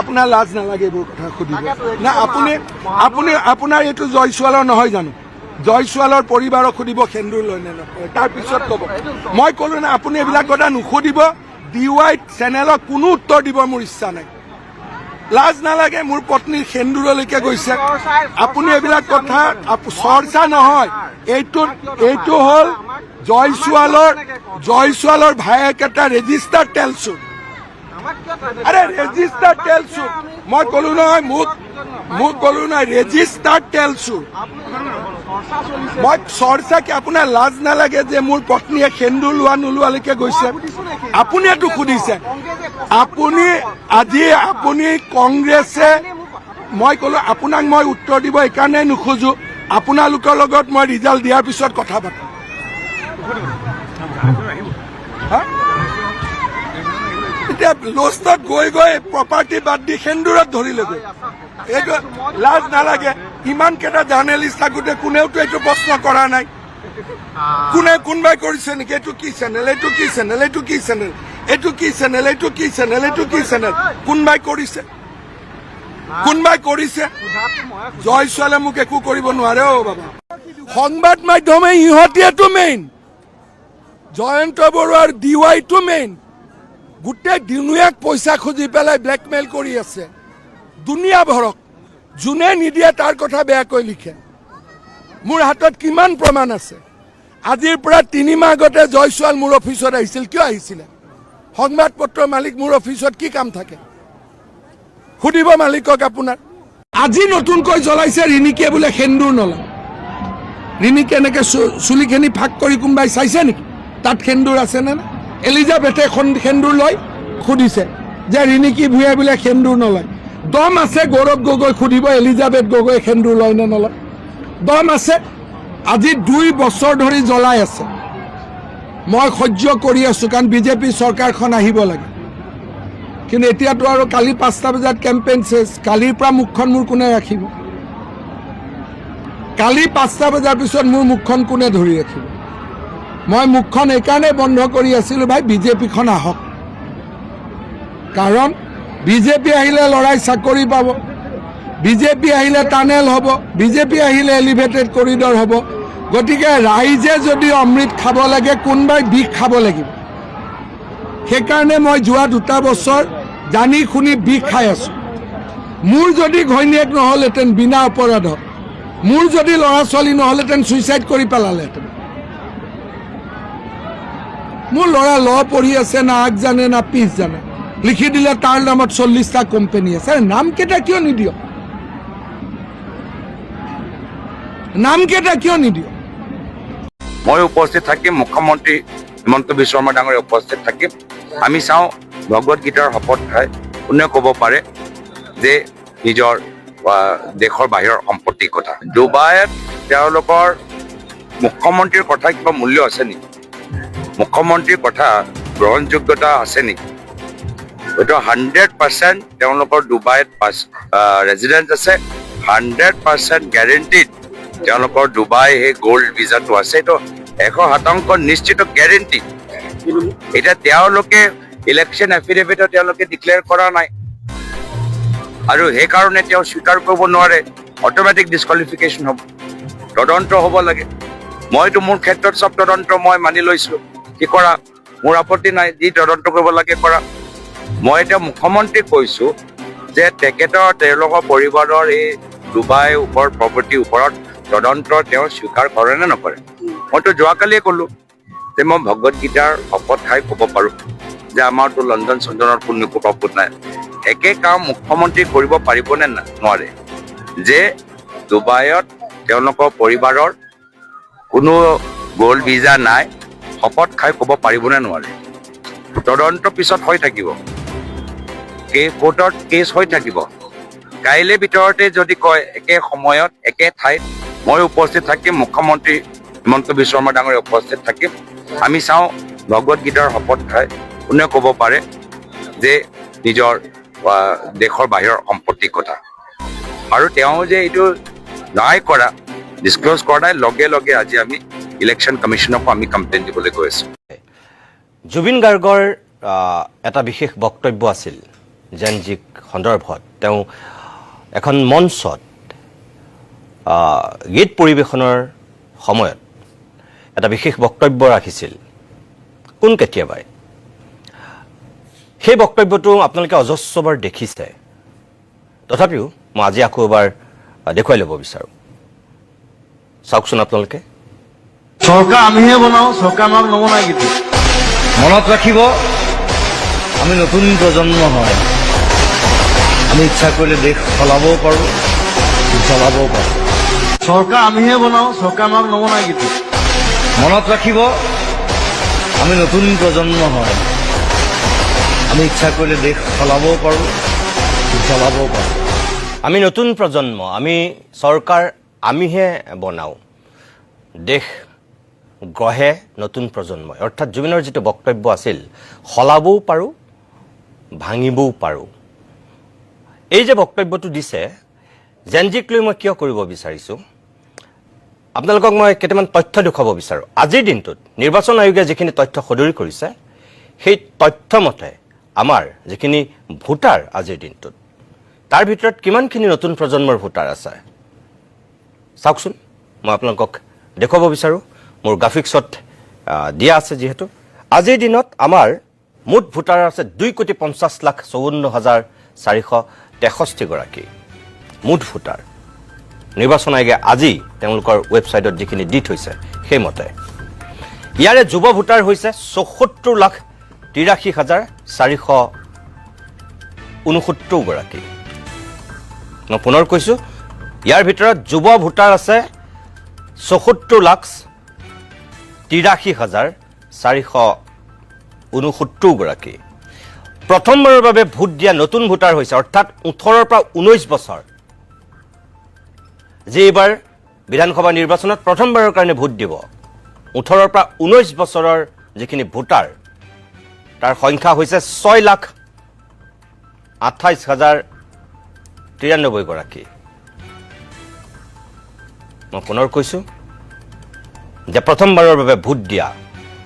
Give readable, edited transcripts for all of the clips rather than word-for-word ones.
আপোনাৰ লাজ নালাগে এইবোৰ কথা সুধিব না আপুনি আপোনাৰ এইটো জয়ছোৱালৰ নহয় জানো জয়ছোৱালৰ পৰিবাৰক সুধিব সেন্দুৰ লয় নে নলয় তাৰপিছত ক'ব মই ক'লো না আপুনি এইবিলাক কথা নুসুধিব DY চেনেলক কোনো উত্তৰ দিব মোৰ ইচ্ছা নাই লাজ নালাগে মোৰ পত্নীৰ সেন্দুৰলৈকে গৈছে আপুনি এইবিলাক কথা চৰ্চা নহয় এইটো হ'ল জয়ছোৱালৰ ভায়েক এটা ৰেজিষ্টাৰ টেলছুট আরে রেজিস্টার টেলছু মই কলো নহয় মোক কলো নহয় রেজিস্টার টেলছু মই চৰ্চা কি আপোনাৰ লাজ নালাগে যে মোৰ পত্নীয়ে সেন্দুৰ লোৱা নোলোৱালৈকে গৈছে আপুনি এইটো সুধিছে আপুনি কংগ্ৰেছে মই কলো আপোনাক মই উত্তৰ দিব এইকাৰণে নোখোজো আপোনালোকৰ লগত মই ৰিজাল্ট দিয়াৰ পিছত কথা পাতিম এতিয়া লষ্টত গৈ প্ৰপাৰ্টি বাদ দি সেন্দুৰত ধৰিলেগৈ এইটো লাজ নালাগে ইমান কেইটা জাৰ্নেলিষ্ট থাকোঁতে কোনেওতো এইটো প্ৰশ্ন কৰা নাই কোনোবাই কৰিছে নেকি এইটো কি চেনেল এইটো কি চেনেল এইটো কি চেনেল এইটো কি চেনেল এইটো কি চেনেল এইটো কি চেনেল কোনোবাই কৰিছে জয়ছোৱালে মোক একো কৰিব নোৱাৰে অ' বাবা সংবাদ মাধ্যমে ইহঁতেতো মেইন জয়ন্ত বৰুৱাৰ DYটো মেইন গোটেই দুনিয়াক পইচা খুজি পেলাই ব্লেকমেইল কৰি আছে দুনিয়া ভৰক যোনে নিদিয়ে তাৰ কথা বেয়াকৈ লিখে মোৰ হাতত কিমান প্ৰমাণ আছে আজিৰ পৰা 3 মাহ আগতে জয়ছোৱাল মোৰ অফিচত আহিছিল কিয় আহিছিলে সংবাদ পত্ৰৰ মালিক মোৰ অফিচত কি কাম থাকে সুধিব মালিকক আপোনাৰ আজি নতুনকৈ জ্বলাইছে ৰিণিকে বোলে সেন্দুৰ নলয় ৰিণিকে এনেকে চুলিখিনি ফাক কৰি কোনোবাই চাইছে নেকি তাত সেন্দুৰ আছে নে এলিজাবেথে সেন্দুৰ লয় সুধিছে যে ৰিণিকি ভূঞাই বোলে সেন্দুৰ নলয় দম আছে গৌৰৱ গগৈ সুধিব এলিজাবেথ গগৈ সেন্দুৰ লয় নে নলয় দম আছে আজি 2 বছৰ ধৰি জ্বলাই আছে মই সহ্য কৰি আছো কাৰণ বিজেপি চৰকাৰখন আহিব লাগে কিন্তু এতিয়াতো আৰু কালি 5টা বজাত কেম্পেইন শেষ কালিৰ পৰা মুখখন মোৰ কোনে ৰাখিব কালি 5টা বজাৰ পিছত মোৰ মুখখন কোনে ধৰি ৰাখিব মই মুখখন এইকাৰণে বন্ধ কৰি আছিলোঁ ভাই বিজেপিখন আহক কাৰণ বিজেপি আহিলে লৰাই চাকৰি পাব বিজেপি আহিলে টানেল হ'ব বিজেপি আহিলে এলিভেটেড কৰিডৰ হ'ব গতিকে ৰাইজে যদি অমৃত খাব লাগে কোনোবাই বিষ খাব লাগিব সেইকাৰণে মই যোৱা 2টা বছৰ জানি শুনি বিষ খাই আছোঁ মোৰ যদি ঘৈণীয়েক নহ'লহেঁতেন বিনা অপৰাধত মোৰ যদি ল'ৰা ছোৱালী নহ'লহেঁতেন ছুইচাইড কৰি পেলালেহেঁতেন মোৰ ল'ৰা ল পঢ়ি আছে না আগ জানে না পিছ জানে লিখি দিলে তাৰ নামত 40টা কোম্পানী আছে নাম কেইটা কিয় নিদিয় মই উপস্থিত থাকিম মুখ্যমন্ত্ৰী হিমন্ত বিশ্ব শৰ্মা ডাঙৰীয়া উপস্থিত থাকিম আমি চাওঁ ভগৱত গীতাৰ শপত খাই কোনে ক'ব পাৰে যে নিজৰ দেশৰ বাহিৰৰ সম্পত্তিৰ কথা ডুবাইত তেওঁলোকৰ মুখ্যমন্ত্ৰীৰ কথা কিবা মূল্য আছে নেকি মুখ্যমন্ত্ৰীৰ কথা গ্ৰহণযোগ্যতা আছে নেকি হয়তো 100% তেওঁলোকৰ ডুবাইত ৰেজিডেণ্ট আছে 100% গেৰেণ্টিড তেওঁলোকৰ ডুবাই সেই গোল্ড ভিজাটো আছে এইটো 100% নিশ্চিত গেৰেণ্টি এতিয়া তেওঁলোকে ইলেকশ্যন এফিডেভিটত তেওঁলোকে ডিক্লেয়াৰ কৰা নাই আৰু সেইকাৰণে তেওঁ স্বীকাৰ কৰিব নোৱাৰে অট'মেটিক ডিছকুৱালিফিকেশ্যন হ'ব তদন্ত হ'ব লাগে মইতো মোৰ ক্ষেত্ৰত চব তদন্ত মই মানি লৈছোঁ কি কৰা মোৰ আপত্তি নাই যি তদন্ত কৰিব লাগে কৰা মই এতিয়া মুখ্যমন্ত্ৰীক কৈছোঁ যে তেওঁলোকৰ পৰিবাৰৰ এই ডুবাই ওপৰত প্ৰপাৰ্টিৰ ওপৰত তদন্ত তেওঁ স্বীকাৰ কৰে নে নকৰে মইতো যোৱাকালিয়ে ক'লোঁ যে মই ভগৱত গীতাৰ শপত খাই ক'ব পাৰোঁ যে আমাৰতো লণ্ডন চণ্ডনত কোনো আপত্তি নাই একে কাম মুখ্যমন্ত্ৰী কৰিব পাৰিবনে নোৱাৰে যে ডুবাইত তেওঁলোকৰ পৰিবাৰৰ কোনো গোল্ড ভিজা নাই শপত খাই ক'ব পাৰিবনে নোৱাৰে তদন্ত পিছত হৈ থাকিব কোৰ্টত কেছ হৈ থাকিব কাইলৈ ভিতৰতে যদি কয় একে সময়ত একে ঠাইত মই উপস্থিত থাকিম মুখ্যমন্ত্ৰী হিমন্ত বিশ্ব শৰ্মা ডাঙৰীয়া উপস্থিত থাকিম আমি চাওঁ ভগৱত গীতাৰ শপত খাই কোনে ক'ব পাৰে যে নিজৰ দেশৰ বাহিৰৰ সম্পত্তিৰ কথা আৰু তেওঁ যে এইটো নাই কৰা ডিছক্ল'জ কৰা নাই লগে লগে আজি আমি ইলেকশ্যন কমিশ্যনকো আমি কমপ্লেইন দিবলৈ গৈ আছোঁ জুবিন গাৰ্গৰ এটা বিশেষ বক্তব্য আছিল জেনজিক সন্দৰ্ভত তেওঁ এখন মঞ্চত গীত পৰিৱেশনৰ সময়ত এটা বিশেষ বক্তব্য ৰাখিছিল কোন কেতিয়াবাই সেই বক্তব্যটো আপোনালোকে অজস্ৰবাৰ দেখিছে তথাপিও মই আজি আকৌ এবাৰ দেখুৱাই ল'ব বিচাৰোঁ চাওকচোন আপোনালোকে চৰকাৰ আমিহে বনাওঁ চৰকাৰ আমাক নবনায় কিন্তু মনত ৰাখিব আমি নতুন প্ৰজন্ম হয় আমি ইচ্ছা কৰিলে দেশ চলাবও পাৰোঁ চলাবও পাৰোঁ চৰকাৰ আমিহে বনাওঁ চৰকাৰ আমাক নবনায় কিন্তু মনত ৰাখিব আমি নতুন প্ৰজন্ম হয় আমি ইচ্ছা কৰিলে দেশ চলাবও পাৰোঁ চলাবও পাৰোঁ আমি নতুন প্ৰজন্ম আমি চৰকাৰ আমিহে বনাওঁ দেশ গঢ়ে নতুন প্ৰজন্মই অৰ্থাৎ জুবিনৰ যিটো বক্তব্য আছিল সলাবও পাৰোঁ ভাঙিবও পাৰোঁ এই যে বক্তব্যটো দিছে জেনজিক লৈ মই কিয় কৰিব বিচাৰিছোঁ আপোনালোকক মই কেইটামান তথ্য দেখুৱাব বিচাৰোঁ আজিৰ দিনটোত নিৰ্বাচন আয়োগে যিখিনি তথ্য সদৰি কৰিছে সেই তথ্যমতে আমাৰ যিখিনি ভোটাৰ আজিৰ দিনটোত তাৰ ভিতৰত কিমানখিনি নতুন প্ৰজন্মৰ ভোটাৰ আছে চাওকচোন মই আপোনালোকক দেখুৱাব বিচাৰোঁ মোৰ গ্ৰাফিক্সত দিয়া আছে যিহেতু আজিৰ দিনত আমাৰ মুঠ ভোটাৰ আছে 2,50,54,463 গৰাকী মুঠ ভোটাৰ নিৰ্বাচন আয়োগে আজি তেওঁলোকৰ ৱেবছাইটত যিখিনি দি থৈছে সেইমতে ইয়াৰে যুৱ ভোটাৰ হৈছে 74,83,469 গৰাকী মই পুনৰ কৈছোঁ ইয়াৰ ভিতৰত যুৱ ভোটাৰ আছে 74,83,469 গৰাকী প্ৰথমবাৰৰ বাবে ভোট দিয়া নতুন ভোটাৰ হৈছে অৰ্থাৎ 18 পৰা 19 বছৰ যে এইবাৰ বিধানসভা নিৰ্বাচনত প্ৰথমবাৰৰ কাৰণে ভোট দিব 18 পৰা 19 বছৰৰ যিখিনি ভোটাৰ তাৰ সংখ্যা হৈছে 6,28,093 গৰাকী মই পুনৰ কৈছোঁ যে প্ৰথমবাৰৰ বাবে ভোট দিয়া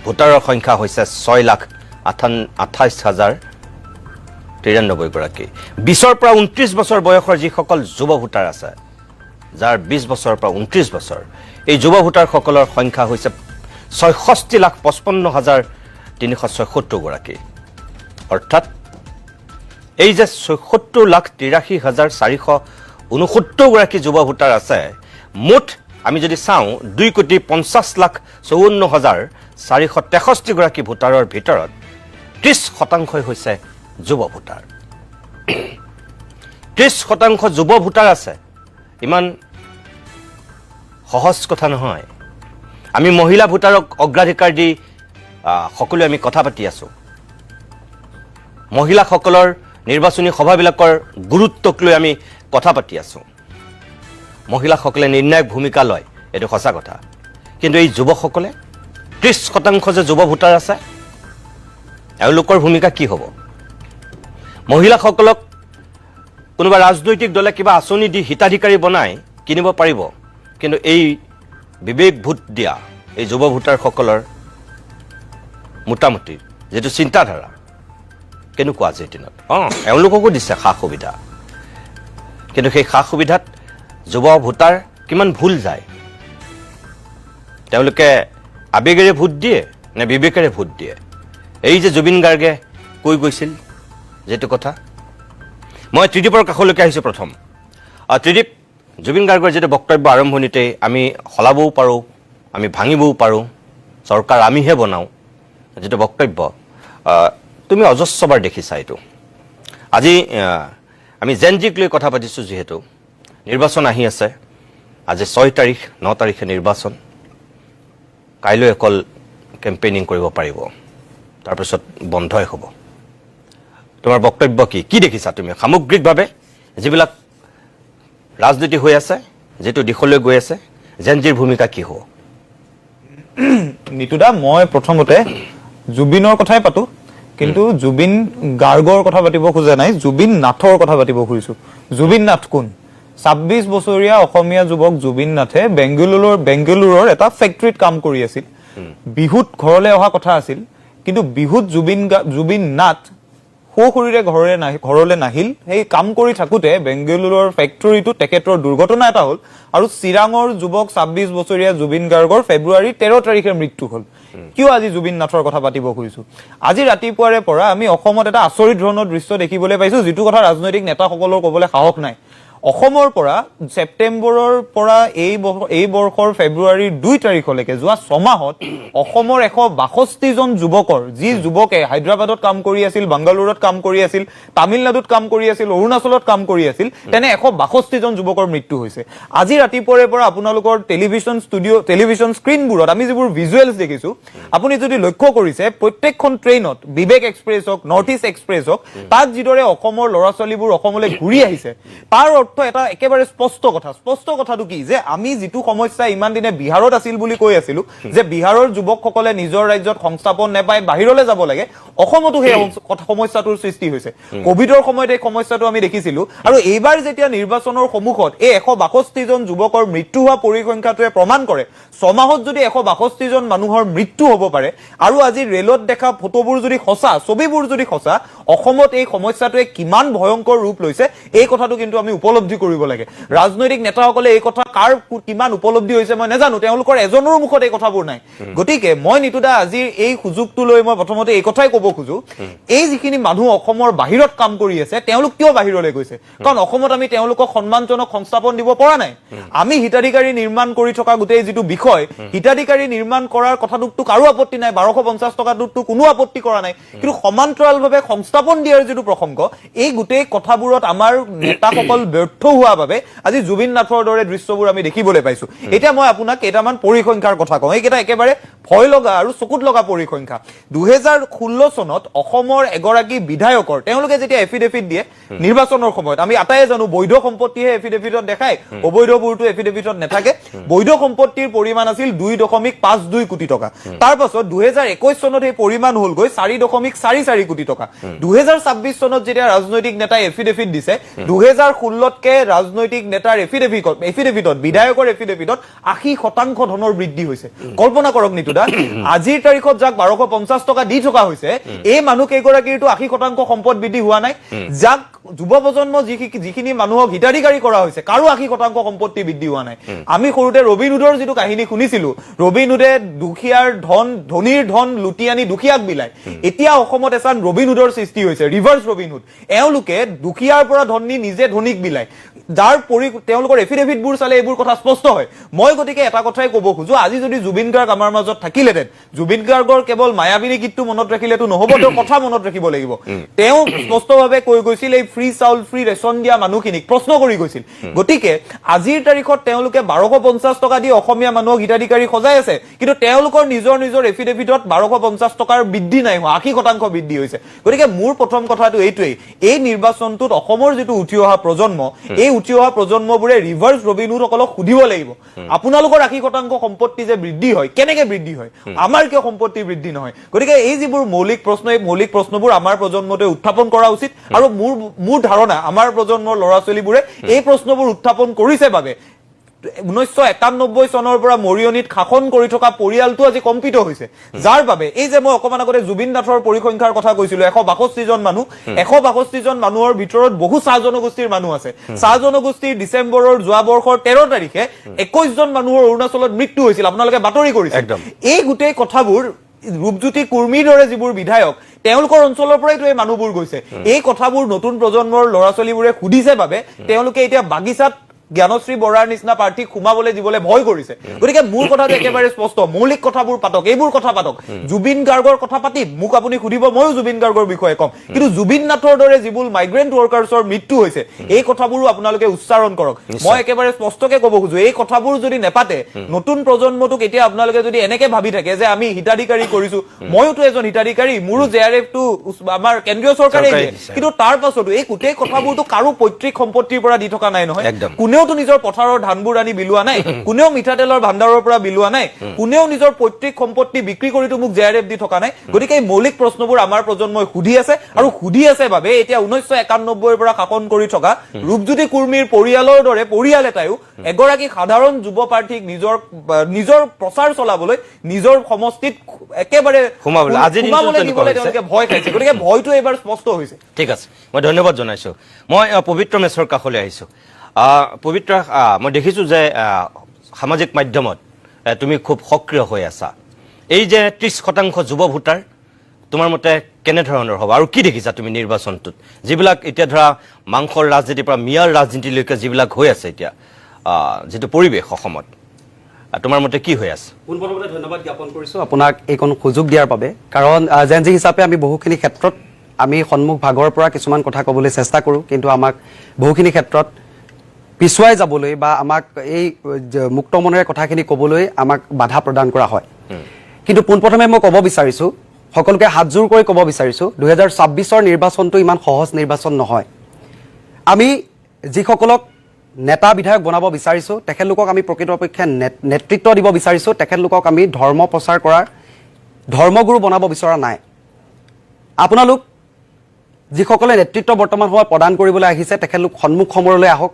ভোটাৰৰ সংখ্যা হৈছে 6,28,093 গৰাকী 20 পৰা 29 বছৰ বয়সৰ যিসকল যুৱ ভোটাৰ আছে যাৰ 20 বছৰৰ পৰা 29 বছৰ এই যুৱ ভোটাৰসকলৰ সংখ্যা হৈছে 65,55,376 গৰাকী অৰ্থাৎ এই যে 76,83,469 গৰাকী যুৱ ভোটাৰ আছে মুঠ আমি যদি চাওঁ 2,50,54,463 গৰাকী ভোটাৰৰ ভিতৰত 30% হৈছে যুৱ ভোটাৰ 30% যুৱ ভোটাৰ আছে ইমান সহজ কথা নহয় আমি মহিলা ভোটাৰক অগ্ৰাধিকাৰ দি সকলোৱে আমি কথা পাতি আছোঁ মহিলাসকলৰ নিৰ্বাচনী সভাবিলাকৰ গুৰুত্বক লৈ আমি কথা পাতি আছোঁ মহিলাসকলে নিৰ্ণায়ক ভূমিকা লয় এইটো সঁচা কথা কিন্তু এই যুৱকসকলে 30% যে যুৱ ভোটাৰ আছে এওঁলোকৰ ভূমিকা কি হ'ব মহিলাসকলক কোনোবা ৰাজনৈতিক দলে কিবা আঁচনি দি হিতাধিকাৰী বনাই কিনিব পাৰিব কিন্তু এই বিবেক ভোট দিয়া এই যুৱ ভোটাৰসকলৰ মোটামুটি যেটো চিন্তাধাৰা কেনেকুৱা আজিৰ দিনত এওঁলোককো দিছে সা সুবিধা কিন্তু সেই সা সুবিধাত যুৱ ভোটাৰ কিমান ভুল যায় তেওঁলোকে আবেগেৰে ভোট দিয়ে নে বিবেকেৰে ভোট দিয়ে এই যে জুবিন গাৰ্গে কৈ গৈছিল যেটো কথা মই ত্ৰিদীপৰ কাষলৈকে আহিছোঁ প্ৰথম ত্ৰিদীপ জুবিন গাৰ্গৰ যেটো বক্তব্য আৰম্ভণিতে আমি সলাবও পাৰোঁ আমি ভাঙিবও পাৰোঁ চৰকাৰ আমিহে বনাওঁ যেটো বক্তব্য তুমি অজস্ৰবাৰ দেখিছা এইটো আজি আমি জেনজিক লৈ কথা পাতিছোঁ যিহেতু নিৰ্বাচন আহি আছে আজি 6 তাৰিখ 9 তাৰিখে নিৰ্বাচন কাইলৈ অকল কেম্পেইনিং কৰিব পাৰিব তাৰপিছত বন্ধই হ'ব তোমাৰ বক্তব্য কি দেখিছা তুমি সামগ্ৰিকভাৱে যিবিলাক ৰাজনীতি হৈ আছে যেটো দিশলৈ গৈ আছে জেনজিৰ ভূমিকা কি হ'ব নিতুদা মই প্ৰথমতে জুবিনৰ কথাই পাতো কিন্তু জুবিন গাৰ্গৰ কথা পাতিব খোজা নাই জুবিন নাথৰ কথা পাতিব খুজিছোঁ জুবিন নাথ কোন 26 বছৰীয়া অসমীয়া যুৱক জুবিন নাথে বেংগালুৰুৰ এটা ফেক্টৰীত কাম কৰি আছিল বিহুত ঘৰলৈ অহা কথা আছিল কিন্তু বিহুত জুবিন নাথ সুখুৰিৰে ঘৰলৈ নাহিল সেই কাম কৰি থাকোঁতে বেংগালুৰুৰ ফেক্টৰীটোত তেখেতৰ দুৰ্ঘটনা এটা হ'ল আৰু চিৰাঙৰ যুৱক ২৬ বছৰীয়া জুবিন গাৰ্গৰ ফেব্ৰুৱাৰী ১৩ তাৰিখে মৃত্যু হ'ল কিয় আজি জুবিন নাথৰ কথা পাতিব খুজিছো আজি ৰাতিপুৱাৰে পৰা আমি অসমত এটা আচৰিত ধৰণৰ দৃশ্য দেখিবলৈ পাইছো যিটো কথা ৰাজনৈতিক নেতাসকলৰ ক'বলৈ সাহস নাই অসমৰ পৰা ছেপ্টেম্বৰৰ পৰা এই বৰ্ষৰ ফেব্ৰুৱাৰীৰ ২ তাৰিখলৈকে যোৱা ৬ মাহত অসমৰ ১৬২ জন যুৱকৰ যি যুৱকে হায়দৰাবাদত কাম কৰি আছিল বাংগালুৰুত কাম কৰি আছিল তামিলনাডুত কাম কৰি আছিল অৰুণাচলত কাম কৰি আছিল তেনে ১৬২ জন যুৱকৰ মৃত্যু হৈছে আজি ৰাতিপুৱাৰে পৰা আপোনালোকৰ টেলিভিছন স্ক্ৰীনবোৰত আমি যিবোৰ ভিজুৱেলছ দেখিছো আপুনি যদি লক্ষ্য কৰিছে প্ৰত্যেকখন ট্ৰেইনত বিবেক এক্সপ্ৰেছ হওক নৰ্থ ইষ্ট এক্সপ্ৰেছ হওক তাত যিদৰে অসমৰ ল'ৰা ছোৱালীবোৰ অসমলৈ ঘূৰি আহিছে তাৰ এটা একেবাৰে স্পষ্ট কথাটো কি যে আমি যিটো সমস্যা ইমান দিনে বিহাৰত আছিল বুলি কৈ আছিলো যে বিহাৰৰ যুৱকসকলে নিজৰ ৰাজ্যত সংস্থাপন নাপায় বাহিৰলৈ যাব লাগে অসমতো সেই সমস্যাটোৰ সৃষ্টি হৈছে কোভিডৰ সময়ত এই সমস্যাটো আমি দেখিছিলো আৰু এইবাৰ যেতিয়া নিৰ্বাচনৰ সন্মুখত এই ১৬২ জন যুৱকৰ মৃত্যু হোৱা পৰিসংখ্যাটোৱে প্ৰমাণ কৰে ৬ মাহত যদি ১৬২ জন মানুহৰ মৃত্যু হ'ব পাৰে আৰু আজি ৰেলত দেখা ফটোবোৰ যদি সঁচা ছবিবোৰ যদি সঁচা অসমত এই সমস্যাটোৱে কিমান ভয়ংকৰ ৰূপ লৈছে এই কথাটো কিন্তু আমি উপলব্ধি কৰিব লাগে ৰাজনৈতিক নেতাসকলে এই কথা কাৰ কিমান উপলব্ধি হৈছে মই নাজানো তেওঁলোকৰ এজনৰ মুখত এই কথাবোৰ নাই গতিকে মই নিতুদা আজি এই সুযোগটো লৈ মই প্ৰথমতে এই কথাই ক'ব খোজো এই যিখিনি মানুহ অসমৰ বাহিৰত কাম কৰি আছে তেওঁলোক কিয় বাহিৰলৈ গৈছে কাৰণ অসমত আমি তেওঁলোকক সন্মানজনক সংস্থাপন দিব পৰা নাই আমি হিতাধিকাৰী নিৰ্মাণ কৰি থকা গোটেই যিটো বিষয় হিতাধিকাৰী নিৰ্মাণ কৰাৰ কথাটোতো কাৰো আপত্তি নাই ১২৫০ টকাটোতো কোনো আপত্তি কৰা নাই কিন্তু সমান্তৰালভাৱে সংস্থাপন দিয়াৰ যিটো প্ৰসংগ এই গোটেই কথাবোৰত আমাৰ নেতাসকল ব্যৰ্থ হোৱা বাবে আজি জুবিন নাথৰ দৰে দৃশ্যবোৰ আমি দেখিবলৈ পাইছো এতিয়া মই আপোনাক কেইটামান পৰিসংখ্যাৰ কথা কওঁ এইকেইটা একেবাৰে ভয় লগা আৰু চকুত লগা পৰিসংখ্যা ২০১৬ চনত অসমৰ এগৰাকী বিধায়কৰ তেওঁলোকে যেতিয়া এফিডেভিট দিয়ে নিৰ্বাচনৰ সময়ত আমি আটায়ে জানো বৈধ সম্পত্তিহে এফিডেভিটত দেখায় অবৈধবোৰটো এফিডেভিটত নাথাকে বৈধ সম্পত্তিৰ পৰিমাণ আছিল ২.৫২ কোটি টকা তাৰ পাছত ২০২১ চনত এই পৰিমাণ হ'ল গৈ ৪.৪৪ কোটি টকা ২০২৬ চনত যেতিয়া ৰাজনৈতিক নেতাই এফিডেভিট দিছে ২০১৬তকে ৰাজনৈতিক নেতাৰ এফিডেভিটত বিধায়কৰ এফিডেভিটত ৮০% ধনৰ বৃদ্ধি হৈছে কল্পনা কৰক নিতুদা আজিৰ তাৰিখত যাক ১২৫০ টকা দি থকা হৈছে এই মানুহ কেইগৰাকীৰটো ৮০% সম্পদ বৃদ্ধি হোৱা নাই যাক যুৱ প্ৰজন্ম যিখিনি মানুহক হিতাধিকাৰী কৰা হৈছে কাৰো ৮০% সম্পত্তি বৃদ্ধি হোৱা নাই আমি সৰুতে ৰবিন হুডৰ যিটো কাহিনী শুনিছিলো ৰবিন হুডে দুখীয়াৰ ধনীৰ ধন লুটি আনি দুখীয়াক বিলায় এতিয়া অসমত এচান ৰবিন হুডৰ সৃষ্টি হৈছে ৰিভাৰ্ছ ৰবিন হুড এওঁলোকে দুখীয়াৰ পৰা ধন নি নিজে ধনীক বিলায় যাৰ তেওঁলোকৰ এফিডেভিটবোৰ চালে এইবোৰ কথা স্পষ্ট হয় মই গতিকে এটা কথাই ক'ব খোজো আজি যদি জুবিন গাৰ্গ আমাৰ মাজত থাকিলেহেঁতেন জুবিন গাৰ্গৰ কেৱল মায়াবিনী গীতটো মনত ৰাখিলেতো নহ'ব তেওঁৰ কথা মনত ৰাখিব লাগিব তেওঁ স্পষ্টভাৱে কৈ গৈছিল এই ফ্ৰী চাউল ফ্ৰী ৰেচন দিয়া মানুহখিনিক প্ৰশ্ন কৰি গৈছিল গতিকে আজিৰ তাৰিখত তেওঁলোকে ১২৫০ টকা দি অসমীয়া মানুহক হিতাধিকাৰী সজাই আছে কিন্তু তেওঁলোকৰ নিজৰ এফিডেভিটত ১২৫০ টকাৰ বৃদ্ধি নাই হোৱা ৮০% বৃদ্ধি হৈছে গতিকে মোৰ প্ৰথম কথাটো এইটোৱেই এই নিৰ্বাচনটোত অসমৰ যিটো উঠি অহা প্ৰজন্ম এই উঠি অহা প্ৰজন্মবোৰে ৰিভাৰ্ছ ৰবিন হুডসকলক সুধিব লাগিব আপোনালোকৰ ৮০% সম্পত্তি যে বৃদ্ধি হয় কেনেকে বৃদ্ধি হয় আমাৰ কিয় সম্পত্তি বৃদ্ধি নহয় গতিকে এই যিবোৰ মৌলিক প্ৰশ্ন এই মৌলিক প্ৰশ্নবোৰ আমাৰ প্ৰজন্মতে উত্থাপন কৰা উচিত আৰু মোৰ ধাৰণা আমাৰ প্ৰজন্মৰ ল'ৰা ছোৱালীবোৰে এই প্ৰশ্নবোৰ উত্থাপন কৰিছে বাবে ১৯৯১ চনৰ পৰা মৰিয়নিত শাসন কৰি থকা পৰিয়ালটো আজি কম্পিত হৈছে যাৰ বাবে এই যে মই অকমান আগতে জুবিন নাথৰ পৰিসংখ্যাৰ কথা কৈছিলো ১৬২ জন মানুহ ১৬২ জন মানুহৰ ভিতৰত বহু চাহ জনগোষ্ঠীৰ মানুহ আছে চাহ জনগোষ্ঠীৰ ডিচেম্বৰৰ যোৱা বৰ্ষৰ ১৩ তাৰিখে ২১ জন মানুহৰ অৰুণাচলত মৃত্যু হৈছিল আপোনালোকে বাতৰি কৰিছে এই গোটেই কথাবোৰ ৰূপজ্যোতি কুৰ্মীৰ দৰে যিবোৰ বিধায়ক তেওঁলোকৰ অঞ্চলৰ পৰাইতো এই মানুহবোৰ গৈছে এই কথাবোৰ নতুন প্ৰজন্মৰ ল'ৰা ছোৱালীবোৰে সুধিছে বাবে তেওঁলোকে এতিয়া বাগিচাত জ্ঞানশ্ৰী বৰাৰ নিচিনা প্ৰাৰ্থীক সোমাবলৈ দিবলৈ ভয় কৰিছে গতিকে মোৰ কথাটো একেবাৰে স্পষ্ট মৌলিক কথাবোৰ পাতক এইবোৰ কথা পাতক জুবিন গাৰ্গৰ কথা পাতিম মোক আপুনি সুধিব ময়ো জুবিন গাৰ্গৰ বিষয়ে কম কিন্তু জুবিন নাথৰ দৰে যিবোৰ মাইগ্ৰেণ্ট ৱৰ্কাৰ্ছৰ মৃত্যু হৈছে এই কথাবোৰো আপোনালোকে উচ্চাৰণ কৰক মই একেবাৰে স্পষ্টকে ক'ব খোজো এই কথাবোৰ যদি নেপাতে নতুন প্ৰজন্মটোক এতিয়া আপোনালোকে যদি এনেকে ভাবি থাকে যে আমি হিতাধিকাৰী কৰিছো ময়োতো এজন হিতাধিকাৰী মোৰো জেআৰএফটো আমাৰ কেন্দ্ৰীয় চৰকাৰে কিন্তু তাৰ পাছতো এই গোটেই কথাবোৰতো কাৰো পৈতৃক সম্পত্তিৰ পৰা দি থকা নাই নহয় কোনেও কোনেওতো নিজৰ পথাৰৰ ধানবোৰ আনি বিলোৱা নাই, কোনেও মিঠাতেলৰ ভাণ্ডাৰৰ পৰা বিলোৱা নাই, কোনেও নিজৰ পৈতৃক সম্পত্তি বিক্ৰী কৰিতো মোক JRF দি থকা নাই। গতিকে এই মৌলিক প্ৰশ্নবোৰ আমাৰ প্ৰজন্মই সুধি আছে, আৰু সুধি আছে বাবে এতিয়া 1991ৰ পৰা শাসন কৰি থকা ৰূপজ্যোতি কুৰ্মীৰ পৰিয়ালৰ দৰে পৰিয়াল এটাইও এগৰাকী সাধাৰণ যুৱ প্ৰাৰ্থীক নিজৰ প্ৰচাৰ চলাবলৈ নিজৰ সমষ্টিত একেবাৰে সোমাবলৈ দিবলৈ তেওঁলোকে ভয় খাইছে। গতিকে ভয়টো এইবাৰ স্পষ্ট হৈছে। ঠিক আছে, মই ধন্যবাদ জনাইছোঁ। মই পবিত্ৰ মেছৰ কাষলৈ আহিছোঁ। পবিত্ৰ, মই দেখিছোঁ যে সামাজিক মাধ্যমত তুমি খুব সক্ৰিয় হৈ আছা। এই যে 30% যুৱ ভোটাৰ, তোমাৰ মতে কেনেধৰণৰ হ'ব আৰু কি দেখিছা তুমি নিৰ্বাচনটোত, যিবিলাক এতিয়া ধৰা মাংসৰ ৰাজনীতিৰ পৰা মিয়াৰ ৰাজনীতিলৈকে যিবিলাক হৈ আছে এতিয়া যিটো পৰিৱেশ অসমত, তোমাৰ মতে কি হৈ আছে? পোনপ্ৰথমতে ধন্যবাদ জ্ঞাপন কৰিছোঁ আপোনাক এইকণ সুযোগ দিয়াৰ বাবে, কাৰণ জেনজি হিচাপে আমি বহুখিনি ক্ষেত্ৰত আমি সন্মুখ ভাগৰ পৰা কিছুমান কথা ক'বলৈ চেষ্টা কৰোঁ, কিন্তু আমাক বহুখিনি ক্ষেত্ৰত পিছুৱাই যাবলৈ বা আমাক এই মুক্ত মনেৰে কথাখিনি ক'বলৈ আমাক বাধা প্ৰদান কৰা হয়। কিন্তু পোনপ্ৰথমে মই ক'ব বিচাৰিছোঁ, সকলোকে হাতযোৰ কৰি ক'ব বিচাৰিছোঁ, 2026ৰ নিৰ্বাচনটো ইমান সহজ নিৰ্বাচন নহয়। আমি যিসকলক নেতা বিধায়ক বনাব বিচাৰিছোঁ তেখেতলোকক আমি প্ৰকৃতপক্ষে নেতৃত্ব দিব বিচাৰিছোঁ, তেখেতলোকক আমি ধৰ্ম প্ৰচাৰ কৰাৰ ধৰ্মগুৰু বনাব বিচৰা নাই। আপোনালোক যিসকলে নেতৃত্ব বৰ্তমান সময়ত প্ৰদান কৰিবলৈ আহিছে তেখেতলোক সন্মুখ সমৰলৈ আহক,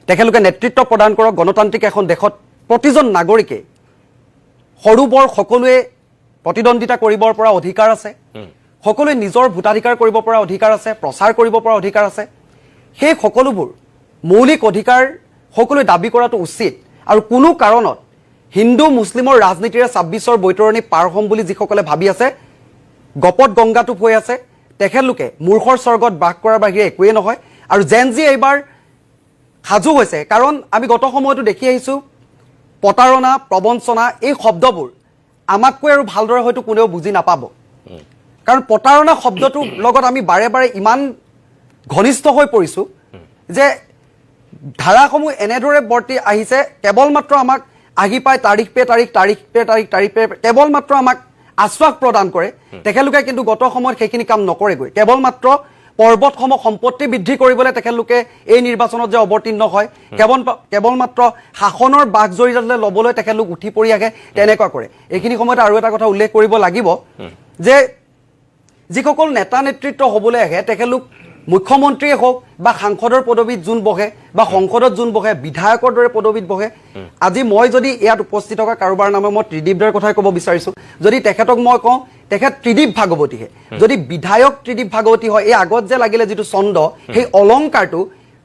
তেখেতলোকে নেতৃত্ব প্ৰদান কৰক। গণতান্ত্ৰিক এখন দেশত প্ৰতিজন নাগৰিকে সৰু বৰ সকলোৱে প্ৰতিদ্বন্দ্বিতা কৰিবৰ পৰা অধিকাৰ আছে, সকলোৱে নিজৰ ভোটাধিকাৰ কৰিব পৰা অধিকাৰ আছে, প্ৰচাৰ কৰিব পৰা অধিকাৰ আছে। সেই সকলোবোৰ মৌলিক অধিকাৰ সকলোৱে দাবী কৰাটো উচিত, আৰু কোনো কাৰণত হিন্দু মুছলিমৰ ৰাজনীতিৰে 26ৰ বৈতৰণি পাৰ হ'ম বুলি যিসকলে ভাবি আছে, গপত গংগাটোপ হৈ আছে, তেখেতলোকে মূৰ্খৰ স্বৰ্গত বাস কৰাৰ বাহিৰে একোৱেই নহয়। আৰু জেনজি এইবাৰ সাজু হৈছে, কাৰণ আমি গত সময়তো দেখি আহিছোঁ প্ৰতাৰণা, প্ৰবঞ্চনা এই শব্দবোৰ আমাতকৈ আৰু ভালদৰে হয়তো কোনেও বুজি নাপাব, কাৰণ প্ৰতাৰণা শব্দটোৰ লগত আমি বাৰে বাৰে ইমান ঘনিষ্ঠ হৈ পৰিছোঁ যে ধাৰাসমূহ এনেদৰে বৰ্তি আহিছে, কেৱল মাত্ৰ আমাক আহি পাই তাৰিখ পে তাৰিখ কেৱল মাত্ৰ আমাক আশ্বাস প্ৰদান কৰে। তেখেতলোকে কিন্তু গত সময়ত সেইখিনি কাম নকৰেগৈ। কেৱল মাত্ৰ পৰ্বতসমূহ সম্পত্তি বৃদ্ধি কৰিবলৈ তেখেতলোকে এই নিৰ্বাচনত যে অৱতীৰ্ণ হয়, কেৱল মাত্ৰ শাসনৰ বাঘ জৰিয়তে ল'বলৈ তেখেতলোক উঠি পৰি আহে, তেনেকুৱা কৰে। এইখিনি সময়ত আৰু এটা কথা উল্লেখ কৰিব লাগিব যে যিসকল নেতা নেতৃত্ব হ'বলৈ আহে তেখেতলোক মুখ্যমন্ত্ৰীয়ে হওক বা সাংসদৰ পদবীত যোন বহে বা সংসদত যোন বহে, বিধায়কৰ দৰে পদবীত বহে। আজি মই যদি ইয়াত উপস্থিত থকা কাৰোবাৰ নামে মই ত্ৰিদীপ দাৰ কথাই ক'ব বিচাৰিছোঁ, যদি তেখেতক মই কওঁ তেখেত ত্ৰিদীপ ভাগৱতীহে, যদি বিধায়ক ত্ৰিদীপ ভাগৱতী হয়, এই আগত যে লাগিলে যিটো ছন্দ, সেই অলংকাৰটো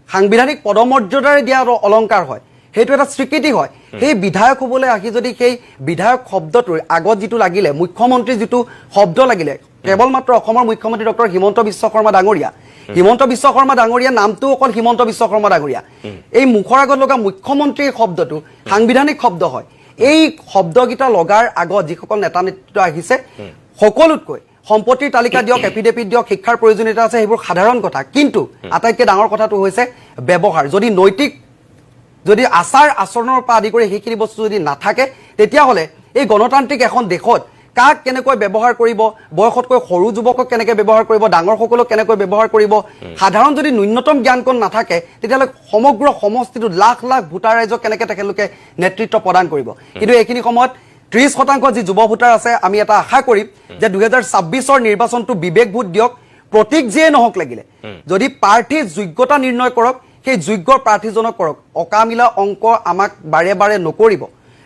সাংবিধানিক পদমৰ্যাদাৰে দিয়া অলংকাৰ হয়, সেইটো এটা স্বীকৃতি হয়। সেই বিধায়ক হ'বলৈ আহি যদি সেই বিধায়ক শব্দটোৰ আগত যিটো লাগিলে মুখ্যমন্ত্ৰীৰ যিটো শব্দ লাগিলে, কেৱল মাত্ৰ অসমৰ মুখ্যমন্ত্ৰী ডক্টৰ হিমন্ত বিশ্ব শৰ্মা ডাঙৰীয়া, হিমন্ত বিশ্ব শৰ্মা ডাঙৰীয়া নামটো অকল হিমন্ত বিশ্ব শৰ্মা ডাঙৰীয়া, এই মুখৰ আগত লগা মুখ্যমন্ত্ৰীৰ শব্দটো সাংবিধানিক শব্দ হয়। এই শব্দকেইটা লগাৰ আগত যিসকল নেতা নেতৃত্ব আহিছে, সকলোতকৈ সম্পত্তিৰ তালিকা দিয়ক, এফিডেভিট দিয়ক, শিক্ষাৰ প্ৰয়োজনীয়তা আছে, সেইবোৰ সাধাৰণ কথা। কিন্তু আটাইতকৈ ডাঙৰ কথাটো হৈছে ব্যৱহাৰ। যদি নৈতিক, যদি আচাৰ আচৰণৰ পৰা আদি কৰি সেইখিনি বস্তু যদি নাথাকে, তেতিয়াহ'লে এই গণতান্ত্ৰিক এখন দেশত কাক কেনেকৈ ব্যৱহাৰ কৰিব, বয়সতকৈ সৰু যুৱকক কেনেকৈ ব্যৱহাৰ কৰিব, ডাঙৰসকলক কেনেকৈ ব্যৱহাৰ কৰিব, সাধাৰণ যদি ন্যূনতম জ্ঞানকণ নাথাকে, তেতিয়াহ'লে সমগ্ৰ সমষ্টিটোত লাখ লাখ ভোটাৰ ৰাইজক কেনেকৈ তেখেতলোকে নেতৃত্ব প্ৰদান কৰিব। কিন্তু এইখিনি সময়ত 30% যি যুৱ ভোটাৰ আছে, আমি এটা আশা কৰিম যে 2026ৰ নিৰ্বাচনটো বিবেক ভোট দিয়ক, প্ৰতীক যিয়ে নহওক লাগিলে, যদি প্ৰাৰ্থীৰ যোগ্যতা নিৰ্ণয় কৰক, সেই যোগ্য প্ৰাৰ্থীজনক কৰক। অকামিলা অংক আমাক বাৰে বাৰে নকৰিব,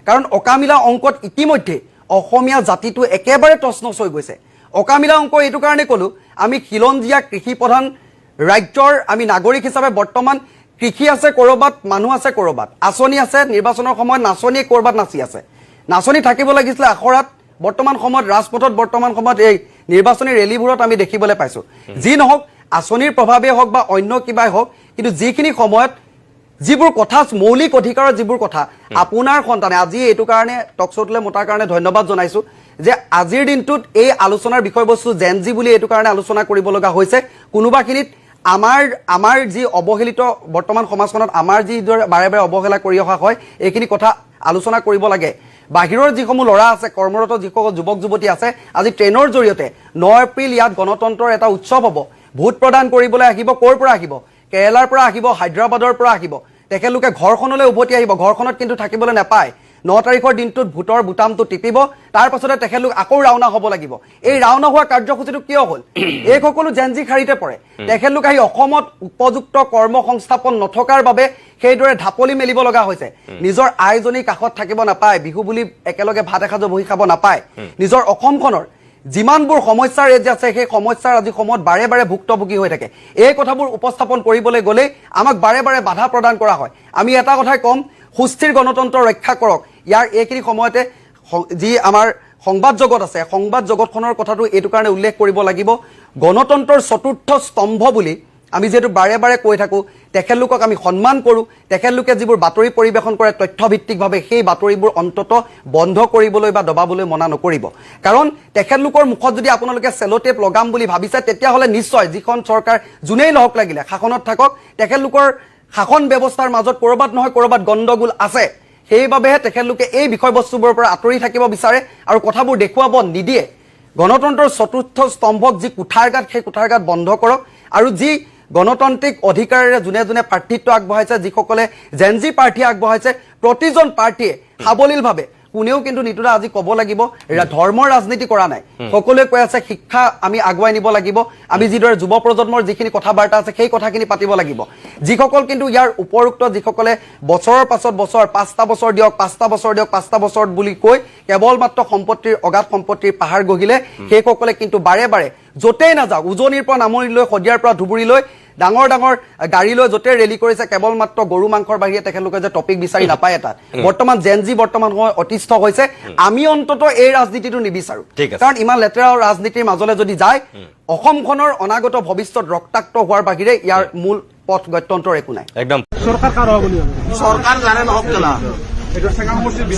কাৰণ অকামিলা অংকত ইতিমধ্যে অসমীয়া জাতিটো একেবাৰে তছনছ হৈ গৈছে। অকামিলা অংক এইটো কাৰণে ক'লোঁ, আমি খিলঞ্জীয়া কৃষি প্ৰধান ৰাজ্যৰ আমি নাগৰিক হিচাপে বৰ্তমান কৃষি আছে ক'ৰবাত, মানুহ আছে ক'ৰবাত, আঁচনি আছে, নিৰ্বাচনৰ সময়ত নাচনিয়ে ক'ৰবাত নাচি আছে। নাচনি থাকিব লাগিছিলে আখৰাত, বৰ্তমান সময়ত ৰাজপথত, বৰ্তমান সময়ত এই নিৰ্বাচনী ৰেলীবোৰত আমি দেখিবলৈ পাইছোঁ। যি নহওক, আঁচনিৰ প্ৰভাৱেই হওক বা অন্য কিবাই হওক, কিন্তু যিখিনি সময়ত যিবোৰ কথা, মৌলিক অধিকাৰৰ যিবোৰ কথা আপোনাৰ সন্তানে, আজি এইটো কাৰণে টক শ্ব'টোলৈ মতাৰ কাৰণে ধন্যবাদ জনাইছোঁ যে আজিৰ দিনটোত এই আলোচনাৰ বিষয়বস্তু জেনজি বুলি এইটো কাৰণে আলোচনা কৰিব লগা হৈছে। কোনোবাখিনিত আমাৰ যি অৱহেলিত বৰ্তমান সমাজখনত আমাৰ যিদৰে বাৰে বাৰে অৱহেলা কৰি অহা হয়, এইখিনি কথা আলোচনা কৰিব লাগে। বাহিৰৰ যিসমূহ ল'ৰা আছে, কৰ্মৰত যিসকল যুৱক যুৱতী আছে, আজি ট্ৰেইনৰ জৰিয়তে 9 এপ্ৰিল ইয়াত গণতন্ত্ৰৰ এটা উৎসৱ হ'ব। ভোট প্ৰদান কৰিবলৈ আহিব, ক'ৰ পৰা আহিব? কেৰেলাৰ পৰা আহিব, হায়দৰাবাদৰ পৰা আহিব। তেখেতলোকে ঘৰখনলৈ উভতি আহিব, ঘৰখনত কিন্তু থাকিবলৈ নাপায়। 9 তাৰিখৰ দিনটোত ভোটৰ বুটামটো টিপিব, তাৰ পাছতে তেখেতলোক আকৌ ৰাওনা হ'ব লাগিব। এই ৰাওনা হোৱা কাৰ্যসূচীটো কিয় হ'ল? এই সকলো জেনজি শাৰীতে পৰে। তেখেতলোক আহি অসমত উপযুক্ত কৰ্ম সংস্থাপন নথকাৰ বাবে সেইদৰে ঢাপলি মেলিব লগা হৈছে। নিজৰ আইজনী কাষত থাকিব নাপায়, বিহু বুলি একেলগে ভাত এসাঁজো বহি খাব নাপায়। নিজৰ অসমখনৰ যিমানবোৰ সমস্যাৰ ৰেজ আছে সেই সমস্যাৰ আজি সময়ত বাৰে বাৰে ভুক্তভোগী হৈ থাকে। এই কথাবোৰ উপস্থাপন কৰিবলৈ গ'লেই আমাক বাৰে বাৰে বাধা প্ৰদান কৰা হয়। আমি এটা কথাই ক'ম, সুস্থিৰ গণতন্ত্ৰ ৰক্ষা কৰক। ইয়াৰ এইখিনি সময়তে যি আমাৰ সংবাদ জগত আছে, সংবাদ জগতখনৰ কথাটো এইটো কাৰণে উল্লেখ কৰিব লাগিব, গণতন্ত্ৰৰ চতুৰ্থ স্তম্ভ বুলি আমি যিহেতু বাৰে বাৰে কৈ থাকোঁ, তেখেতলোকক আমি সন্মান কৰোঁ। তেখেতলোকে যিবোৰ বাতৰি পৰিৱেশন কৰে তথ্যভিত্তিকভাৱে, সেই বাতৰিবোৰ অন্তত বন্ধ কৰিবলৈ বা দবাবলৈ মনা নকৰিব। কাৰণ তেখেতলোকৰ মুখত যদি আপোনালোকে চেলোটেপ লগাম বুলি ভাবিছে, তেতিয়াহ'লে নিশ্চয় যিখন চৰকাৰ যোনেই নহওক লাগিলে শাসনত থাকক, তেখেতলোকৰ শাসন ব্যৱস্থাৰ মাজত ক'ৰবাত নহয় ক'ৰবাত গণ্ডগোল আছে। সেইবাবেহে তেখেতলোকে এই বিষয়বস্তুবোৰৰ পৰা আঁতৰি থাকিব বিচাৰে আৰু কথাবোৰ দেখুৱাব নিদিয়ে। গণতন্ত্ৰৰ চতুৰ্থ স্তম্ভক যি কুঠাৰঘাত, সেই কুঠাৰঘাত বন্ধ কৰক। আৰু যি গণতান্ত্ৰিক অধিকাৰেৰে যোনে যোনে প্ৰাৰ্থিত্ব আগবঢ়াইছে, যিসকলে জেনজি প্ৰাৰ্থী আগবঢ়াইছে, প্ৰতিজন প্ৰাৰ্থীয়ে সাৱলীলভাৱে, কোনেও কিন্তু নিতুদা আজি ক'ব লাগিব ধৰ্মৰ ৰাজনীতি কৰা নাই। সকলোৱে কৈ আছে শিক্ষা আমি আগুৱাই নিব লাগিব, আমি যিদৰে যুৱ প্ৰজন্মৰ যিখিনি কথা বাৰ্তা আছে সেই কথাখিনি পাতিব লাগিব। যিসকল কিন্তু ইয়াৰ উপৰোক্ত যিসকলে বছৰৰ পাছত বছৰ 5টা বছৰ দিয়ক 5টা বছৰ দিয়ক 5টা বছৰ বুলি কৈ কেৱল মাত্ৰ সম্পত্তিৰ অগাধ সম্পত্তিৰ পাহাৰ গঢ়িলে, সেইসকলে কিন্তু বাৰে বাৰে য'তেই নাযাওক, উজনিৰ পৰা নামনিলৈ, শদিয়াৰ পৰা ধুবুৰীলৈ, ডাঙৰ ডাঙৰ গাড়ী লৈ য'তে ৰেলী কৰিছে, কেৱল মাত্ৰ গৰু মাংসৰ বাহিৰে তেখেতলোকে যে টপিক বিচাৰি নাপায় এটা। বৰ্তমান জেনজি বৰ্তমান সময় অতিষ্ঠ হৈছে। আমি অন্তত এই ৰাজনীতিটো নিবিচাৰো, কাৰণ ইমান লেতেৰা ৰাজনীতিৰ মাজলৈ যদি যায়, অসমখনৰ অনাগত ভৱিষ্যত ৰক্তাক্ত হোৱাৰ বাহিৰে ইয়াৰ মূল পথ গত্যন্তৰ একো নাই। একদম सरकार जाने न होक चला,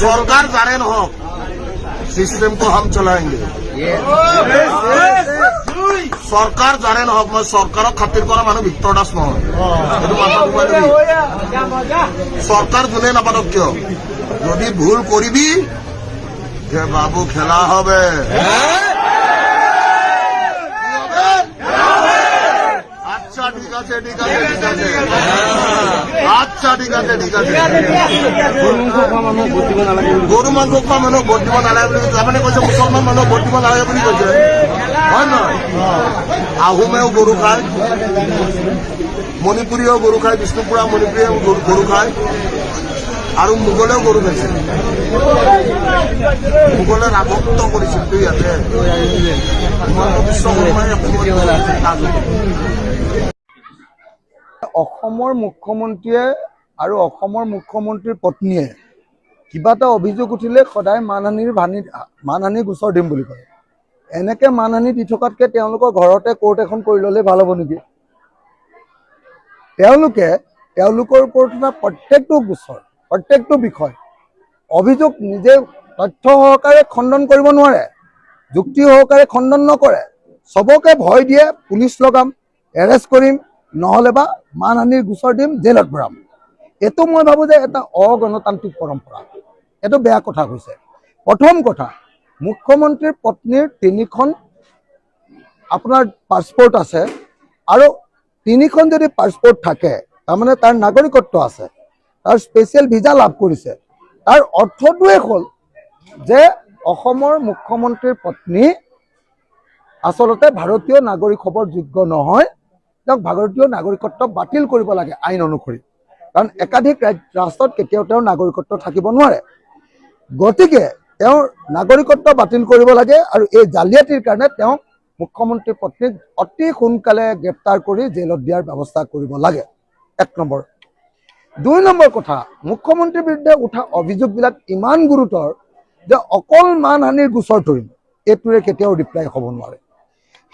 सरकार जाने न होक, सिस्टम को हम चलाएंगे। सरकार जाने न होक, मैं सरकार खातिर करा मानु भिक्टर दास নহয়। सरकार যোনে নাপাতক কিয়, যদি ভুল কৰিবি যে বাবু খেলা হবে। আচ্ছা ঠিক আছে ঠিক আছে ঠিক আছে, আচ্ছা ঠিক আছে ঠিক আছে। গৰু মাংস খোৱা মানুহক ভোট দিব নালাগে বুলি আপুনি কৈছে, মুছলমান মানুহক ভোট দিব নালাগে বুলি কৈছে, হয় নহয়? আহোমেও গৰু খায়, মণিপুৰীয়েও গৰু খায়, বিষ্ণুপুৰা মণিপুৰীয়েও গৰু খায়, আৰু মোগলেও গৰু খাইছে। মোগলে ৰাজত্ব কৰিছিল ইয়াতে, হিমন্ত বিশ্ব শৰ্মাই অসমৰ মুখ্যমন্ত্ৰীয়ে আৰু অসমৰ মুখ্যমন্ত্ৰীৰ পত্নীয়ে কিবা এটা অভিযোগ উঠিলে সদায় মানহানিৰ গোচৰ দিম বুলি কয়। এনেকে মানহানি দি থকাতকৈ তেওঁলোকৰ ঘৰতে কোৰ্ট এখন কৰি ল'লে ভাল হ'ব নেকি? তেওঁলোকৰ ওপৰত থকা প্ৰত্যেকটো গোচৰ, প্ৰত্যেকটো বিষয় অভিযোগ নিজে তথ্য সহকাৰে খণ্ডন কৰিব নোৱাৰে, যুক্তি সহকাৰে খণ্ডন নকৰে, চবকে ভয় দিয়ে, পুলিচ লগাম, এৰেষ্ট কৰিম, নহ'লে বা মানহানিৰ গোচৰ দিম, জেলত ভৰাম। এইটো মই ভাবোঁ যে এটা অগণতান্ত্ৰিক পৰম্পৰা, এইটো বেয়া কথা হৈছে। প্ৰথম কথা, মুখ্যমন্ত্ৰীৰ পত্নীৰ 3খন আপোনাৰ পাছপৰ্ট আছে, আৰু 3খন যদি পাছপৰ্ট থাকে, তাৰমানে তাৰ নাগৰিকত্ব আছে, তাৰ স্পেচিয়েল ভিজা লাভ কৰিছে, তাৰ অৰ্থটোৱে হ'ল যে অসমৰ মুখ্যমন্ত্ৰীৰ পত্নী আচলতে ভাৰতীয় নাগৰিক হ'বৰ যোগ্য নহয়, তেওঁক ভাৰতীয় নাগৰিকত্ব বাতিল কৰিব লাগে আইন অনুসৰি, কাৰণ একাধিক ৰাষ্ট্ৰত কেতিয়াও তেওঁৰ নাগৰিকত্ব থাকিব নোৱাৰে। গতিকে তেওঁৰ নাগৰিকত্ব বাতিল কৰিব লাগে, আৰু এই জালিয়াতিৰ কাৰণে তেওঁক মুখ্যমন্ত্ৰীৰ পত্নীক অতি সোনকালে গ্ৰেপ্তাৰ কৰি জেলত দিয়াৰ ব্যৱস্থা কৰিব লাগে, 1 নম্বৰ। 2 নম্বৰ কথা, মুখ্যমন্ত্ৰীৰ বিৰুদ্ধে উঠা অভিযোগবিলাক ইমান গুৰুতৰ যে অকল মানহানিৰ গোচৰ ধৰিম এইটোৰে কেতিয়াও ৰিপ্লাই হ'ব নোৱাৰে।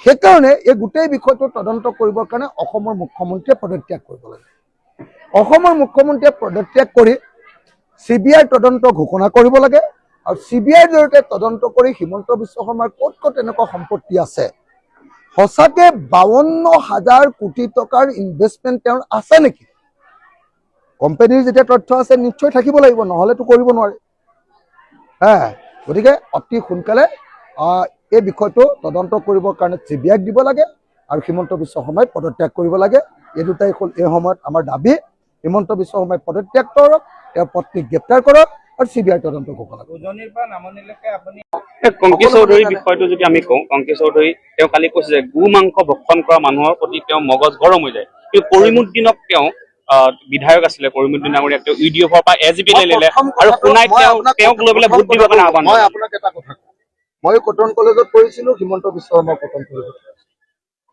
সেইকাৰণে এই গোটেই বিষয়টো তদন্ত কৰিবৰ কাৰণে অসমৰ মুখ্যমন্ত্ৰীয়ে পদত্যাগ কৰিব লাগে। অসমৰ মুখ্যমন্ত্ৰীয়ে পদত্যাগ কৰি CBI তদন্ত ঘোষণা কৰিব লাগে, আৰু CBIৰ জৰিয়তে তদন্ত কৰি হিমন্ত বিশ্ব শৰ্মাৰ ক'ত ক'ত এনেকুৱা সম্পত্তি আছে, সঁচাকৈ 52,000 কোটি টকাৰ ইনভেষ্টমেণ্ট তেওঁৰ আছে নেকি? কোম্পানীৰ যেতিয়া তথ্য আছে নিশ্চয় থাকিব লাগিব, নহ'লেতো কৰিব নোৱাৰে। গতিকে অতি সোনকালে এই বিষয়টো তদন্ত কৰিবৰ কাৰণে CBIক দিব লাগে, আৰু হিমন্ত বিশ্ব শৰ্মাই পদত্যাগ কৰিব লাগে। এই দুটাই হ'ল এই সময়ত আমাৰ দাবী। হিমন্ত বিশ্ব শৰ্মাই পদত্যাগ কৰক, তেওঁৰ পত্নীক গ্ৰেপ্তাৰ কৰক আৰু CBI তদন্ত ঘোষণা কৰক। কংকি চৌধুৰীৰ বিষয়টো যদি আমি কওঁ, কংকি চৌধুৰী তেওঁ কালি কৈছে যে গো মাংস ভক্ষণ কৰা মানুহৰ প্ৰতি তেওঁ মগজ গৰম হৈ যায়। কিন্তু কৰিমুদ্দিনক তেওঁ বিধায়ক আছিলে, কৰিমুদ্দিন ডাঙৰীয়াক তেওঁ UDFৰ পৰা AGP লৈ ল'লে আৰু শুনাই তেওঁক লৈ পেলাই ভোট দিবৰ কাৰণে আহ্বান মই আপোনাক এটা কথা কওঁ, মই কটন কলেজত পঢ়িছিলো, হিমন্ত বিশ্ব শৰ্মা কটন কলেজত।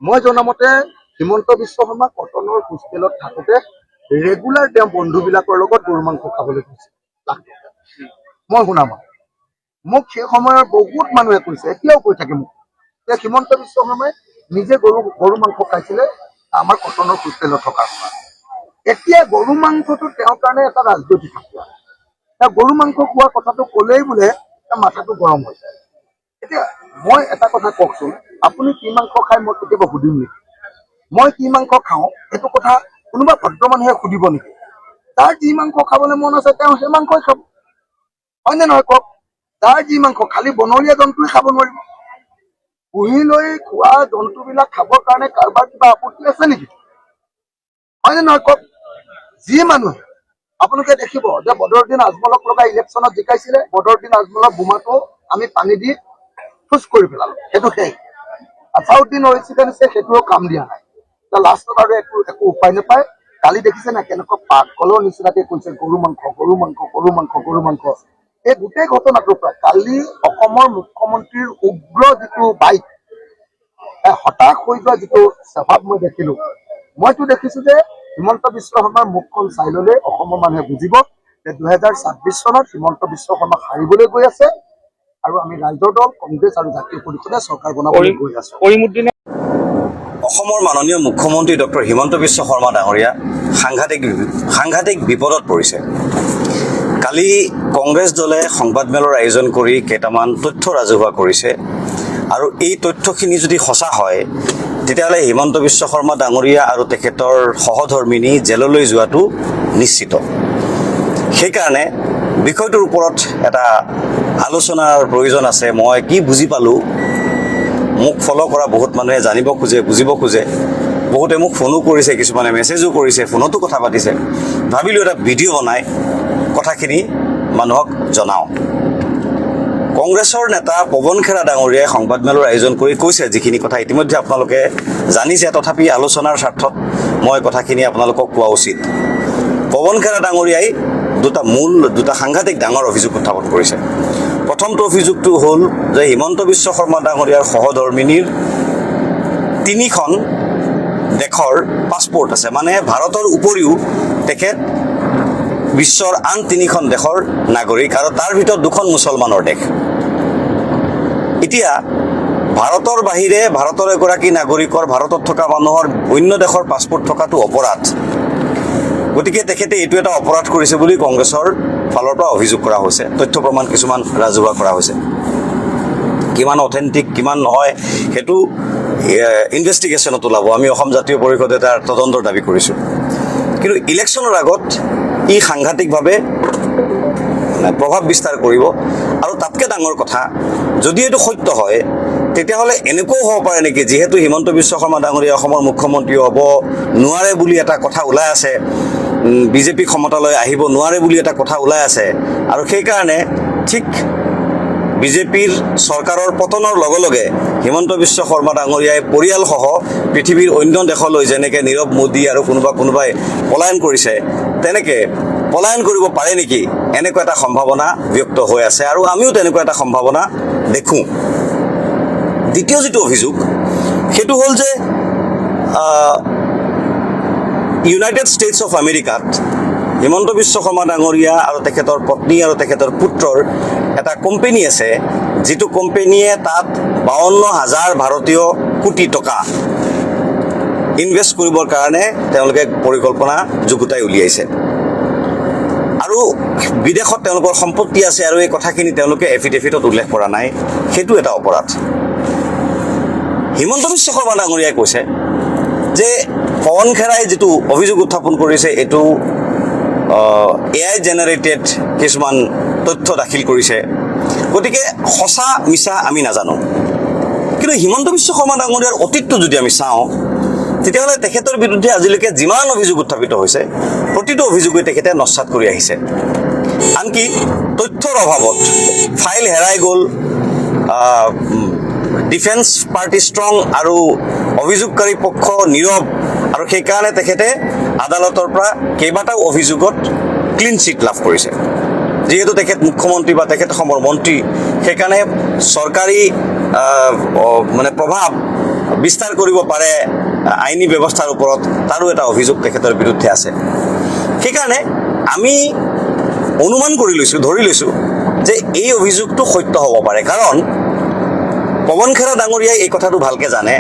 মই জনামতে হিমন্ত বিশ্ব শৰ্মা কটনৰ হোষ্টেলত থাকোঁতে ৰেগুলাৰ তেওঁ বন্ধুবিলাকৰ লগত গৰু মাংস খাবলৈ গৈছিল। মই শুনা মোক সেই সময়ৰ বহুত মানুহে কৈছে, এতিয়াও কৈ থাকে মোক, যে হিমন্ত বিশ্ব শৰ্মাই নিজে গৰু মাংস খাইছিলে আমাৰ কটনৰ হোষ্টেলত থকাৰ সময়ত। এতিয়া গৰু মাংসটো তেওঁৰ কাৰণে এটা ৰাজনৈতিক হাতিয়াৰ। তেওঁ গৰু মাংস খোৱাৰ কথাটো ক'লেই বোলে তাৰ মাথাটো গৰম হৈ যায়। এতিয়া মই এটা কথা কওকচোন, আপুনি কি মাংস খাই মই কেতিয়াবা সুধিম নেকি? মই কি মাংস খাওঁ সেইটো কথা কোনোবা ভদ্ৰ মানুহে সুধিব নেকি? তাৰ যি মাংস খাবলৈ মন আছে তেওঁ সেই মাংসই খাব, হয়নে নহয় কওক? তাৰ যি মাংস, খালি বনৰীয়া জন্তুৱে খাব নোৱাৰিব। পুহি লৈ খোৱা জন্তুবিলাক খাবৰ কাৰণে কাৰোবাৰ কিবা আপত্তি আছে নেকি? হয়নে নহয় কওক? যি মানুহে আপোনালোকে দেখিব যে বদৰুদ্দিন আজমলক লগাই ইলেকশ্যনত জিকাইছিলে, বদৰুদ্দিন আজমলৰ বোমাটো আমি পানী দি ফুচ কৰি পেলালো, সেইটো শেষ। আছাউদ্দিন ৰেচিডেঞ্চিয়ে সেইটোও কাম দিয়া নাই। লাষ্টত আৰু একো উপায় নাপায়, কালি দেখিছে না কেনেকুৱা পাগলৰ নিচিনাকে কৈছে গৰু মাংস, গৰু মাংস, গৰু মাংস, গৰু মাংস। এই গোটেই ঘটনাটোৰ পৰা কালি অসমৰ মুখ্যমন্ত্ৰীৰ উগ্ৰ যিটো বাইক, হতাশ হৈ যোৱা যিটো স্বভাৱ মই দেখিলো, মইতো দেখিছো যে হিমন্ত বিশ্ব শৰ্মাৰ মুখখন চাই ললে অসমৰ মানুহে বুজিব যে 2026 চনত হিমন্ত বিশ্ব শৰ্মা হাৰিবলৈ গৈ আছে আৰু আমি ৰাইজৰ দল কংগ্ৰেছ আৰু জাতীয় পৰিষদে চৰকাৰ বনাবলৈ গৈ আছো। অসমৰ মাননীয় মুখ্যমন্ত্ৰী ডক্টৰ হিমন্ত বিশ্ব শৰ্মা ডাঙৰীয়া সাংঘাতিক বিপদত পৰিছে। কালি কংগ্ৰেছ দলে সংবাদমেলৰ আয়োজন কৰি কেইটামান তথ্য ৰাজহুৱা কৰিছে আৰু এই তথ্যখিনি যদি সঁচা হয় তেতিয়াহ'লে হিমন্ত বিশ্ব শৰ্মা ডাঙৰীয়া আৰু তেখেতৰ সহধৰ্মিনী জেললৈ যোৱাটো নিশ্চিত। সেইকাৰণে বিষয়টোৰ ওপৰত এটা আলোচনাৰ প্ৰয়োজন আছে। মই কি বুজি পালোঁ, মোক ফ'ল' কৰা বহুত মানুহে জানিব খোজে, বুজিব খোজে, বহুতে মোক ফোনো কৰিছে, কিছুমানে মেছেজো কৰিছে, ফোনতো কথা পাতিছে। ভাবিলোঁ এটা ভিডিঅ' বনাই কথাখিনি মানুহক জনাওঁ। কংগ্ৰেছৰ নেতা পৱন খেৰা ডাঙৰীয়াই সংবাদমেলৰ আয়োজন কৰি কৈছে যিখিনি কথা ইতিমধ্যে আপোনালোকে জানিছে, তথাপি আলোচনাৰ স্বাৰ্থত মই কথাখিনি আপোনালোকক কোৱা উচিত। পৱন খেৰা ডাঙৰীয়াই দুটা সাংঘাতিক ডাঙৰ অভিযোগ উত্থাপন কৰিছে। প্ৰথমটো অভিযোগটো হ'ল যে হিমন্ত বিশ্ব শৰ্মা ডাঙৰীয়াৰ সহধৰ্মিনীৰ 3খন দেশৰ পাছপৰ্ট আছে, মানে ভাৰতৰ উপৰিও তেখেত বিশ্বৰ আন 3খন দেশৰ নাগৰিক আৰু তাৰ ভিতৰত 2খন মুছলমানৰ দেশ। এতিয়া ভাৰতৰ বাহিৰে ভাৰতৰ এগৰাকী নাগৰিকৰ, ভাৰতত থকা মানুহৰ অন্য দেশৰ পাছপৰ্ট থকাটো অপৰাধ। গতিকে তেখেতে এইটো এটা অপৰাধ কৰিছে বুলি কংগ্ৰেছৰ ফালৰ পৰা অভিযোগ কৰা হৈছে। তথ্য প্ৰমাণ কিছুমান ৰাজহুৱা কৰা হৈছে। কিমান অথেণ্টিক কিমান নহয় সেইটো ইনভেষ্টিগেশ্যনত ওলাব। আমি অসম জাতীয় পৰিষদে তাৰ তদন্তৰ দাবী কৰিছোঁ। কিন্তু ইলেকশ্যনৰ আগত ই সাংঘাতিকভাৱে প্ৰভাৱ বিস্তাৰ কৰিব। আৰু তাতকৈ ডাঙৰ কথা, যদি এইটো সত্য হয় তেতিয়াহ'লে এনেকুৱাও হ'ব পাৰে নেকি, যিহেতু হিমন্ত বিশ্ব শৰ্মা ডাঙৰীয়া অসমৰ মুখ্যমন্ত্ৰী হ'ব নোৱাৰে বুলি এটা কথা ওলাই আছে, বিজেপি ক্ষমতালৈ আহিব নোৱাৰে বুলি এটা কথা ওলাই আছে, আৰু সেইকাৰণে ঠিক বিজেপিৰ চৰকাৰৰ পতনৰ লগে লগে হিমন্ত বিশ্ব শৰ্মা ডাঙৰীয়াই পৰিয়ালসহ পৃথিৱীৰ অন্য দেশলৈ যেনেকৈ নীৰৱ মোদী আৰু কোনোবাই পলায়ন কৰিছে, তেনেকৈ পলায়ন কৰিব পাৰে নেকি, এনেকুৱা এটা সম্ভাৱনা ব্যক্ত হৈ আছে আৰু আমিও তেনেকুৱা এটা সম্ভাৱনা দেখোঁ। দ্বিতীয় যিটো অভিযোগ সেইটো হ'ল যে ইউনাইটেড ষ্টেটছ অফ আমেৰিকাত হিমন্ত বিশ্ব শৰ্মা ডাঙৰীয়া আৰু তেখেতৰ পত্নী আৰু তেখেতৰ পুত্ৰৰ এটা কোম্পেনী আছে, যিটো কোম্পেনীয়ে তাত 52,000 ভাৰতীয় কোটি টকা ইনভেষ্ট কৰিবৰ কাৰণে তেওঁলোকে পৰিকল্পনা যুগুতাই উলিয়াইছে। আৰু বিদেশত তেওঁলোকৰ সম্পত্তি আছে আৰু এই কথাখিনি তেওঁলোকে এফিডেভিটত উল্লেখ কৰা নাই, সেইটো এটা অপৰাধ। হিমন্ত বিশ্ব শৰ্মা ডাঙৰীয়াই কৈছে যে পৱন খেৰাই যিটো অভিযোগ উত্থাপন কৰিছে এইটো AI জেনেৰেটেড কিছুমান তথ্য দাখিল কৰিছে, গতিকে সঁচা মিছা আমি নাজানো। কিন্তু হিমন্ত বিশ্ব শৰ্মা ডাঙৰীয়াৰ অতীতটো যদি আমি চাওঁ, তেতিয়াহ'লে তেখেতৰ বিৰুদ্ধে আজিলৈকে যিমান অভিযোগ উত্থাপিত হৈছে প্ৰতিটো অভিযোগেই তেখেতে নস্যাৎ কৰি আহিছে। আনকি তথ্যৰ অভাৱত ফাইল হেৰাই গ'ল, ডিফেন্স পাৰ্টি ষ্ট্ৰং আৰু অভিযোগকাৰী পক্ষ নীৰৱ, আৰু সেইকাৰণে তেখেতে আদালতৰ পৰা কেইবাটাও অভিযোগত ক্লিন চিট লাভ কৰিছে। যিহেতু তেখেত মুখ্যমন্ত্ৰী বা তেখেত অসমৰ মন্ত্ৰী, সেইকাৰণে চৰকাৰী মানে প্ৰভাৱ বিস্তাৰ কৰিব পাৰে আইনী ব্যৱস্থাৰ ওপৰত, তাৰো এটা অভিযোগ তেখেতৰ বিৰুদ্ধে আছে। সেইকাৰণে আমি অনুমান কৰি লৈছোঁ, ধৰি লৈছোঁ যে এই অভিযোগটো সত্য হ'ব পাৰে, কাৰণ পৱন খেৰা ডাঙৰীয়াই এই কথাটো ভালকৈ জানে,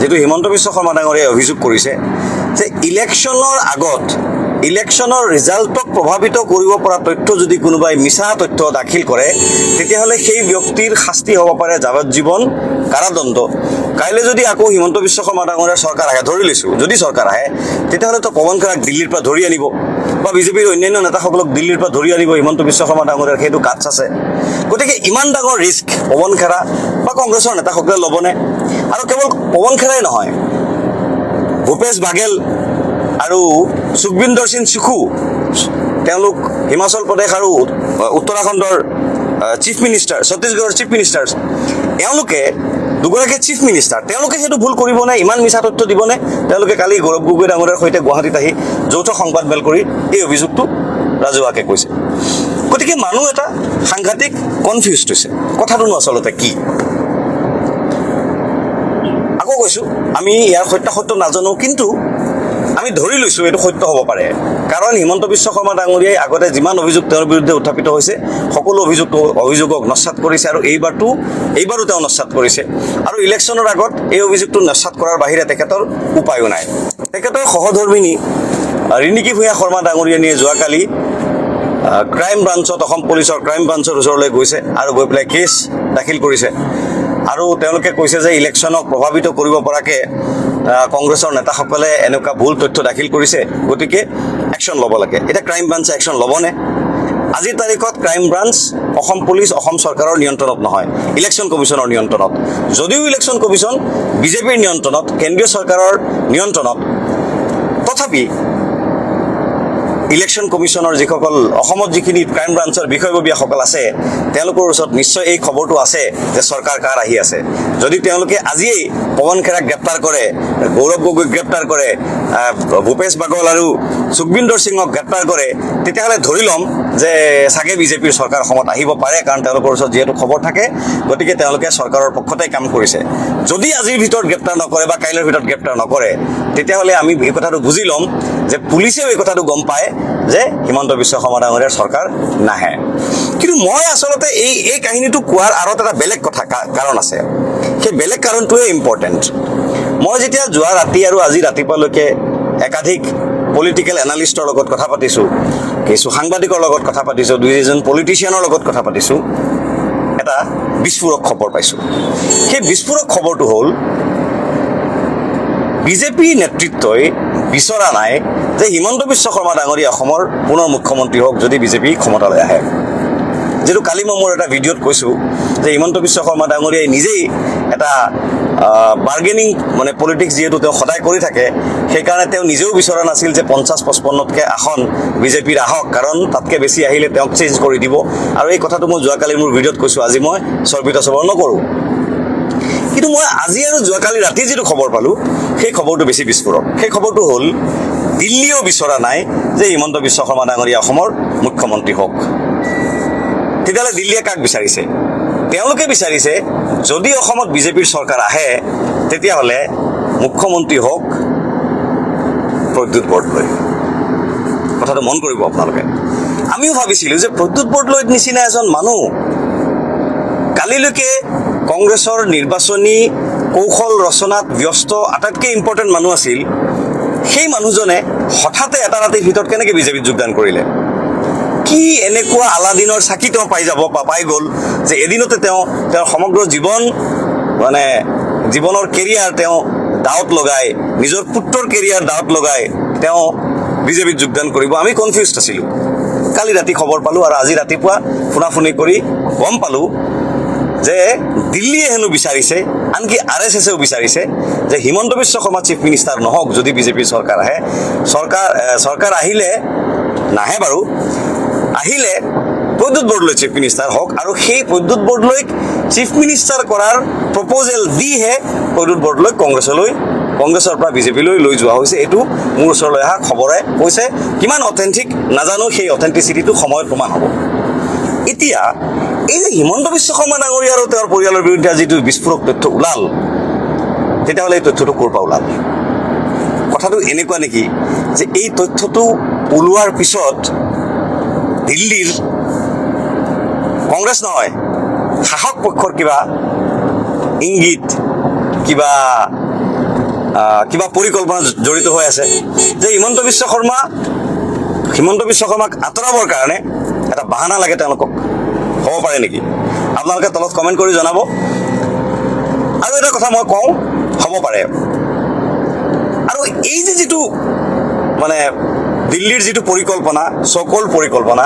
যিটো হিমন্ত বিশ্ব শৰ্মা ডাঙৰীয়াই অভিযোগ কৰিছে যে ইলেকশ্যনৰ আগত ইলেকশ্যনৰ ৰিজাল্টক প্ৰভাৱিত কৰিব পৰা তথ্য যদি কোনোবাই মিছা তথ্য দাখিল কৰে, তেতিয়াহ'লে সেই ব্যক্তিৰ শাস্তি হ'ব পাৰে যাৱজ্জীৱন কাৰাদণ্ড। কাইলৈ যদি আকৌ হিমন্ত বিশ্ব শৰ্মা ডাঙৰীয়াৰ চৰকাৰ আহে, ধৰি লৈছোঁ যদি চৰকাৰ আহে, তেতিয়াহ'লেতো পৱন খেৰাক দিল্লীৰ পৰা ধৰি আনিব বা বিজেপিৰ অন্যান্য নেতাসকলক দিল্লীৰ পৰা ধৰি আনিব হিমন্ত বিশ্ব শৰ্মা ডাঙৰীয়াৰ, সেইটো গাটছ আছে। গতিকে ইমান ডাঙৰ ৰিস্ক পৱন খেৰা বা কংগ্ৰেছৰ নেতাসকলে ল'বনে? আৰু কেৱল পৱন খেৰাই নহয়, ভূপেশ বাঘেল আৰু সুখবিন্দৰ সিং সুখু, তেওঁলোক হিমাচল প্ৰদেশ আৰু উত্তৰাখণ্ডৰ চিফ মিনিষ্টাৰ, ছত্তীশগড়ৰ চিফ মিনিষ্টাৰ, তেওঁলোকে দুগৰাকী চিফ মিনিষ্টাৰ, তেওঁলোকে সেইটো ভুল কৰিবনে? ইমান মিছা তথ্য দিবনে? তেওঁলোকে কালি গৌৰৱ গগৈ ডাঙৰীয়াৰ সৈতে গুৱাহাটীত আহি যৌথ সংবাদমেল কৰি এই অভিযোগটো ৰাজহুৱাকৈ কৈছে। গতিকে মানুহ এটা সাংঘাতিক কনফিউজড হৈছে, কথাটোনো আচলতে কি? আকৌ কৈছোঁ, আমি ইয়াৰ সত্যাসত্য নাজানো, কিন্তু আমি ধৰি লৈছোঁ এইটো সত্য হ'ব পাৰে, কাৰণ হিমন্ত বিশ্ব শৰ্মা ডাঙৰীয়াই আগতে যিমান অভিযোগ তেওঁৰ বিৰুদ্ধে উত্থাপিত হৈছে, সকলো অভিযোগক নস্যাৎ কৰিছে, আৰু এইবাৰো তেওঁ নস্যাৎ কৰিছে। আৰু ইলেকশ্যনৰ আগত এই অভিযোগটো নস্যাৎ কৰাৰ বাহিৰে তেখেতৰ উপায়ো নাই। তেখেতৰ সহধৰ্মিনী ৰিণিকী ভূঞা শৰ্মা ডাঙৰীয়ানীয়ে যোৱাকালি ক্ৰাইম ব্ৰাঞ্চত, অসম পুলিচৰ ক্ৰাইম ব্ৰাঞ্চৰ ওচৰলৈ গৈছে আৰু গৈ পেলাই কেছ দাখিল কৰিছে। আৰু তেওঁলোকে কৈছে যে ইলেকশ্যনক প্ৰভাৱিত কৰিব পৰাকৈ কংগ্ৰেছৰ নেতাসকলে এনেকুৱা ভুল তথ্য দাখিল কৰিছে, গতিকে একশ্যন ল'ব লাগে। এতিয়া ক্ৰাইম ব্ৰাঞ্চে একশ্যন ল'বনে? আজিৰ তাৰিখত crime branch Assam police, Assam চৰকাৰৰ নিয়ন্ত্ৰণত নহয়, ইলেকশ্যন কমিশ্যনৰ নিয়ন্ত্ৰণত। যদিও ইলেকশ্যন কমিশ্যন বিজেপিৰ নিয়ন্ত্ৰণত, কেন্দ্ৰীয় চৰকাৰৰ নিয়ন্ত্ৰণত, তথাপি ইলেকশ্যন কমিশ্যনৰ যিসকল অসমত যিখিনি ক্ৰাইম ব্ৰাঞ্চৰ বিষয়ববীয়াসকল আছে, তেওঁলোকৰ ওচৰত নিশ্চয় এই খবৰটো আছে যে চৰকাৰ কাৰ আহি আছে। যদি তেওঁলোকে আজিয়েই পৱন খেৰাক গ্ৰেপ্তাৰ কৰে, গৌৰৱ গগৈক গ্ৰেপ্তাৰ কৰে, ভূপেশ বাঘেল আৰু সুখবিন্দৰ সিঙক গ্ৰেপ্তাৰ কৰে, তেতিয়াহ'লে ধৰি ল'ম যে চাগে বিজেপিৰ চৰকাৰ অসমত আহিব পাৰে, কাৰণ তেওঁলোকৰ ওচৰত যিহেতু খবৰ থাকে, গতিকে তেওঁলোকে চৰকাৰৰ পক্ষতেই কাম কৰিছে। যদি আজিৰ ভিতৰত গ্ৰেপ্তাৰ নকৰে বা কাইলৈৰ ভিতৰত গ্ৰেপ্তাৰ নকৰে, তেতিয়াহ'লে আমি এই কথাটো বুজি ল'ম যে পুলিচেও এই কথাটো গম পায় যে হিমন্ত বিশ্ব শৰ্মা ডাঙৰীয়াৰ চৰকাৰ নাহে। কিন্তু মই আচলতে এই কাহিনীটো কোৱাৰ আঁৰত এটা বেলেগ কথা কাৰণ আছে, সেই বেলেগ কাৰণটোৱে ইম্পৰ্টেণ্ট। মই যেতিয়া যোৱা ৰাতি আৰু আজি ৰাতিপুৱালৈকে একাধিক পলিটিকেল এনালিষ্টৰ লগত কথা পাতিছোঁ, কিছু সাংবাদিকৰ লগত কথা পাতিছোঁ, দুই এজন পলিটিচিয়ানৰ লগত কথা পাতিছোঁ, এটা বিস্ফোৰক খবৰ পাইছোঁ। সেই বিস্ফোৰক খবৰটো হ'ল বিজেপি নেতৃত্বই বিচৰা নাই যে হিমন্ত বিশ্ব শৰ্মা ডাঙৰীয়া অসমৰ পুনৰ মুখ্যমন্ত্ৰী হওক যদি বিজেপি ক্ষমতালৈ আহে। যিটো কালি মই মোৰ এটা ভিডিঅ'ত কৈছোঁ যে হিমন্ত বিশ্ব শৰ্মা ডাঙৰীয়াই নিজেই এটা বাৰ্গেনিং মানে পলিটিক্স যিহেতু তেওঁ সদায় কৰি থাকে, সেইকাৰণে তেওঁ নিজেও বিচৰা নাছিল যে 50-55তকৈ আসন বিজেপিৰ আহক, কাৰণ তাতকৈ বেছি আহিলে তেওঁক চেঞ্জ কৰি দিব। আৰু এই কথাটো মই যোৱাকালি মোৰ ভিডিঅ'ত কৈছোঁ, আজি মই চৰ্বিত চবৰ নকৰোঁ। কিন্তু মই আজি আৰু যোৱাকালি ৰাতি যিটো খবৰ পালোঁ, সেই খবৰটো বেছি বিস্ফোৰক। সেই খবৰটো হ'ল দিল্লীও বিচৰা নাই যে হিমন্ত বিশ্ব শৰ্মা ডাঙৰীয়া অসমৰ মুখ্যমন্ত্ৰী হওক। তেতিয়াহ'লে দিল্লীয়ে কাক বিচাৰিছে? তেওঁলোকে বিচাৰিছে যদি অসমত বিজেপিৰ চৰকাৰ আহে, তেতিয়াহ'লে মুখ্যমন্ত্ৰী হওক প্ৰদ্যুৎ বৰদলৈ। কথাটো মন কৰিব আপোনালোকে। আমিও ভাবিছিলোঁ যে প্ৰদ্যুৎ বৰদলৈৰ নিচিনা এজন মানুহ কালিলৈকে কংগ্ৰেছৰ নিৰ্বাচনী কৌশল ৰচনাত ব্যস্ত আটাইতকৈ ইম্পৰ্টেণ্ট মানুহ আছিল, সেই মানুহজনে হঠাতে এটা ৰাতিৰ ভিতৰত কেনেকৈ বিজেপিত যোগদান কৰিলে? কি এনেকুৱা আলাদিনৰ চাকি তেওঁ পাই গ'ল যে এদিনতে তেওঁৰ সমগ্ৰ জীৱনৰ কেৰিয়াৰ তেওঁ দাৱত লগাই, নিজৰ পুত্ৰৰ কেৰিয়াৰ দাৱত লগাই তেওঁ বিজেপিত যোগদান কৰিব? আমি কনফিউজড আছিলোঁ। কালি ৰাতি খবৰ পালোঁ আৰু আজি ৰাতিপুৱা ফোনাফোনি কৰি গম পালোঁ যে দিল্লীয়ে হেনো বিচাৰিছে, আনকি RSSেও বিচাৰিছে যে হিমন্ত বিশ্ব শৰ্মা চিফ মিনিষ্টাৰ নহওক যদি বিজেপিৰ চৰকাৰ আহে। চৰকাৰ আহিলে, নাহে বাৰু, আহিলে প্ৰদ্যুৎ বৰদলৈ চিফ মিনিষ্টাৰ হওক, আৰু সেই প্ৰদ্যুৎ বৰদলৈক চিফ মিনিষ্টাৰ কৰাৰ প্ৰপ'জেল দিহে প্ৰদ্যুৎ বৰদলৈক কংগ্ৰেছৰ পৰা বিজেপিলৈ লৈ যোৱা হৈছে। এইটো মোৰ ওচৰলৈ অহা খবৰে কৈছে। কিমান অথেণ্টিক নাজানো, সেই অথেণ্টিচিটিটো সময়ত প্ৰমাণ হ'ব। এতিয়া এই যে হিমন্ত বিশ্ব শৰ্মা ডাঙৰীয়া আৰু তেওঁৰ পৰিয়ালৰ বিৰুদ্ধে যিটো বিস্ফোৰক তথ্য ওলাল, তেতিয়াহ'লে এই তথ্যটো ক'ৰ পৰা ওলাল? কথাটো এনেকুৱা নেকি যে এই তথ্যটো ওলোৱাৰ পিছত দিল্লীৰ কংগ্ৰেছ নহয়, শাসক পক্ষৰ কিবা ইংগিত, কিবা পৰিকল্পনা জড়িত হৈ আছে যে হিমন্ত বিশ্ব শৰ্মাক আঁতৰাবৰ কাৰণে এটা বাহানা লাগে তেওঁলোকক? হ'ব পাৰে নেকি? আপোনালোকে তলত কমেণ্ট কৰি জনাব। আৰু এটা কথা মই কওঁ, হ'ব পাৰে। আৰু এই যে যিটো মানে দিল্লীৰ যিটো পৰিকল্পনা, সকল পৰিকল্পনা,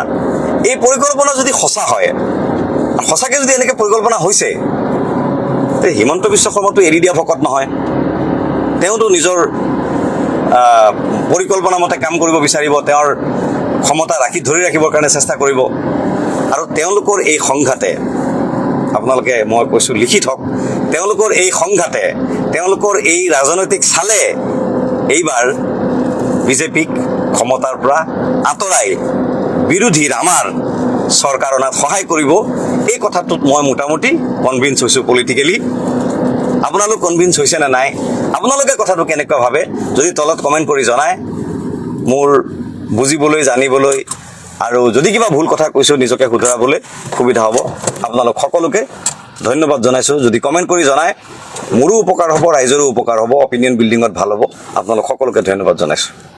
এই পৰিকল্পনা যদি সঁচা হয়, সঁচাকৈ যদি এনেকৈ পৰিকল্পনা হৈছে, তে হিমন্ত বিশ্ব শৰ্মাটো এৰি দিয়া ভকত নহয়। তেওঁতো নিজৰ পৰিকল্পনা মতে কাম কৰিব বিচাৰিব, তেওঁৰ ক্ষমতা ধৰি ৰাখিবৰ কাৰণে চেষ্টা কৰিব। আৰু তেওঁলোকৰ এই সংঘাতে, আপোনালোকে মই কৈছোঁ লিখি থওক, তেওঁলোকৰ এই সংঘাতে, তেওঁলোকৰ এই ৰাজনৈতিক চালে এইবাৰ বিজেপিক ক্ষমতাৰ পৰা আঁতৰাই বিৰোধীৰ আমাৰ চৰকাৰ অনাত সহায় কৰিব। এই কথাটোত মই মোটামুটি কনভিন্স হৈছোঁ পলিটিকেলি। আপোনালোক কনভিন্স হৈছে নে নাই? আপোনালোকে কথাটো কেনেকুৱা ভাবে যদি তলত কমেণ্ট কৰি জনায়, মোৰ বুজিবলৈ, জানিবলৈ, আৰু যদি কিবা ভুল কথা কৈছোঁ নিজকে শুধৰাবলৈ সুবিধা হ'ব। আপোনালোক সকলোকে ধন্যবাদ জনাইছোঁ। যদি কমেণ্ট কৰি জনায়, মোৰো উপকাৰ হ'ব, ৰাইজৰো উপকাৰ হ'ব, অপিনিয়ন বিল্ডিঙত ভাল হ'ব। আপোনালোক সকলোকে ধন্যবাদ জনাইছোঁ।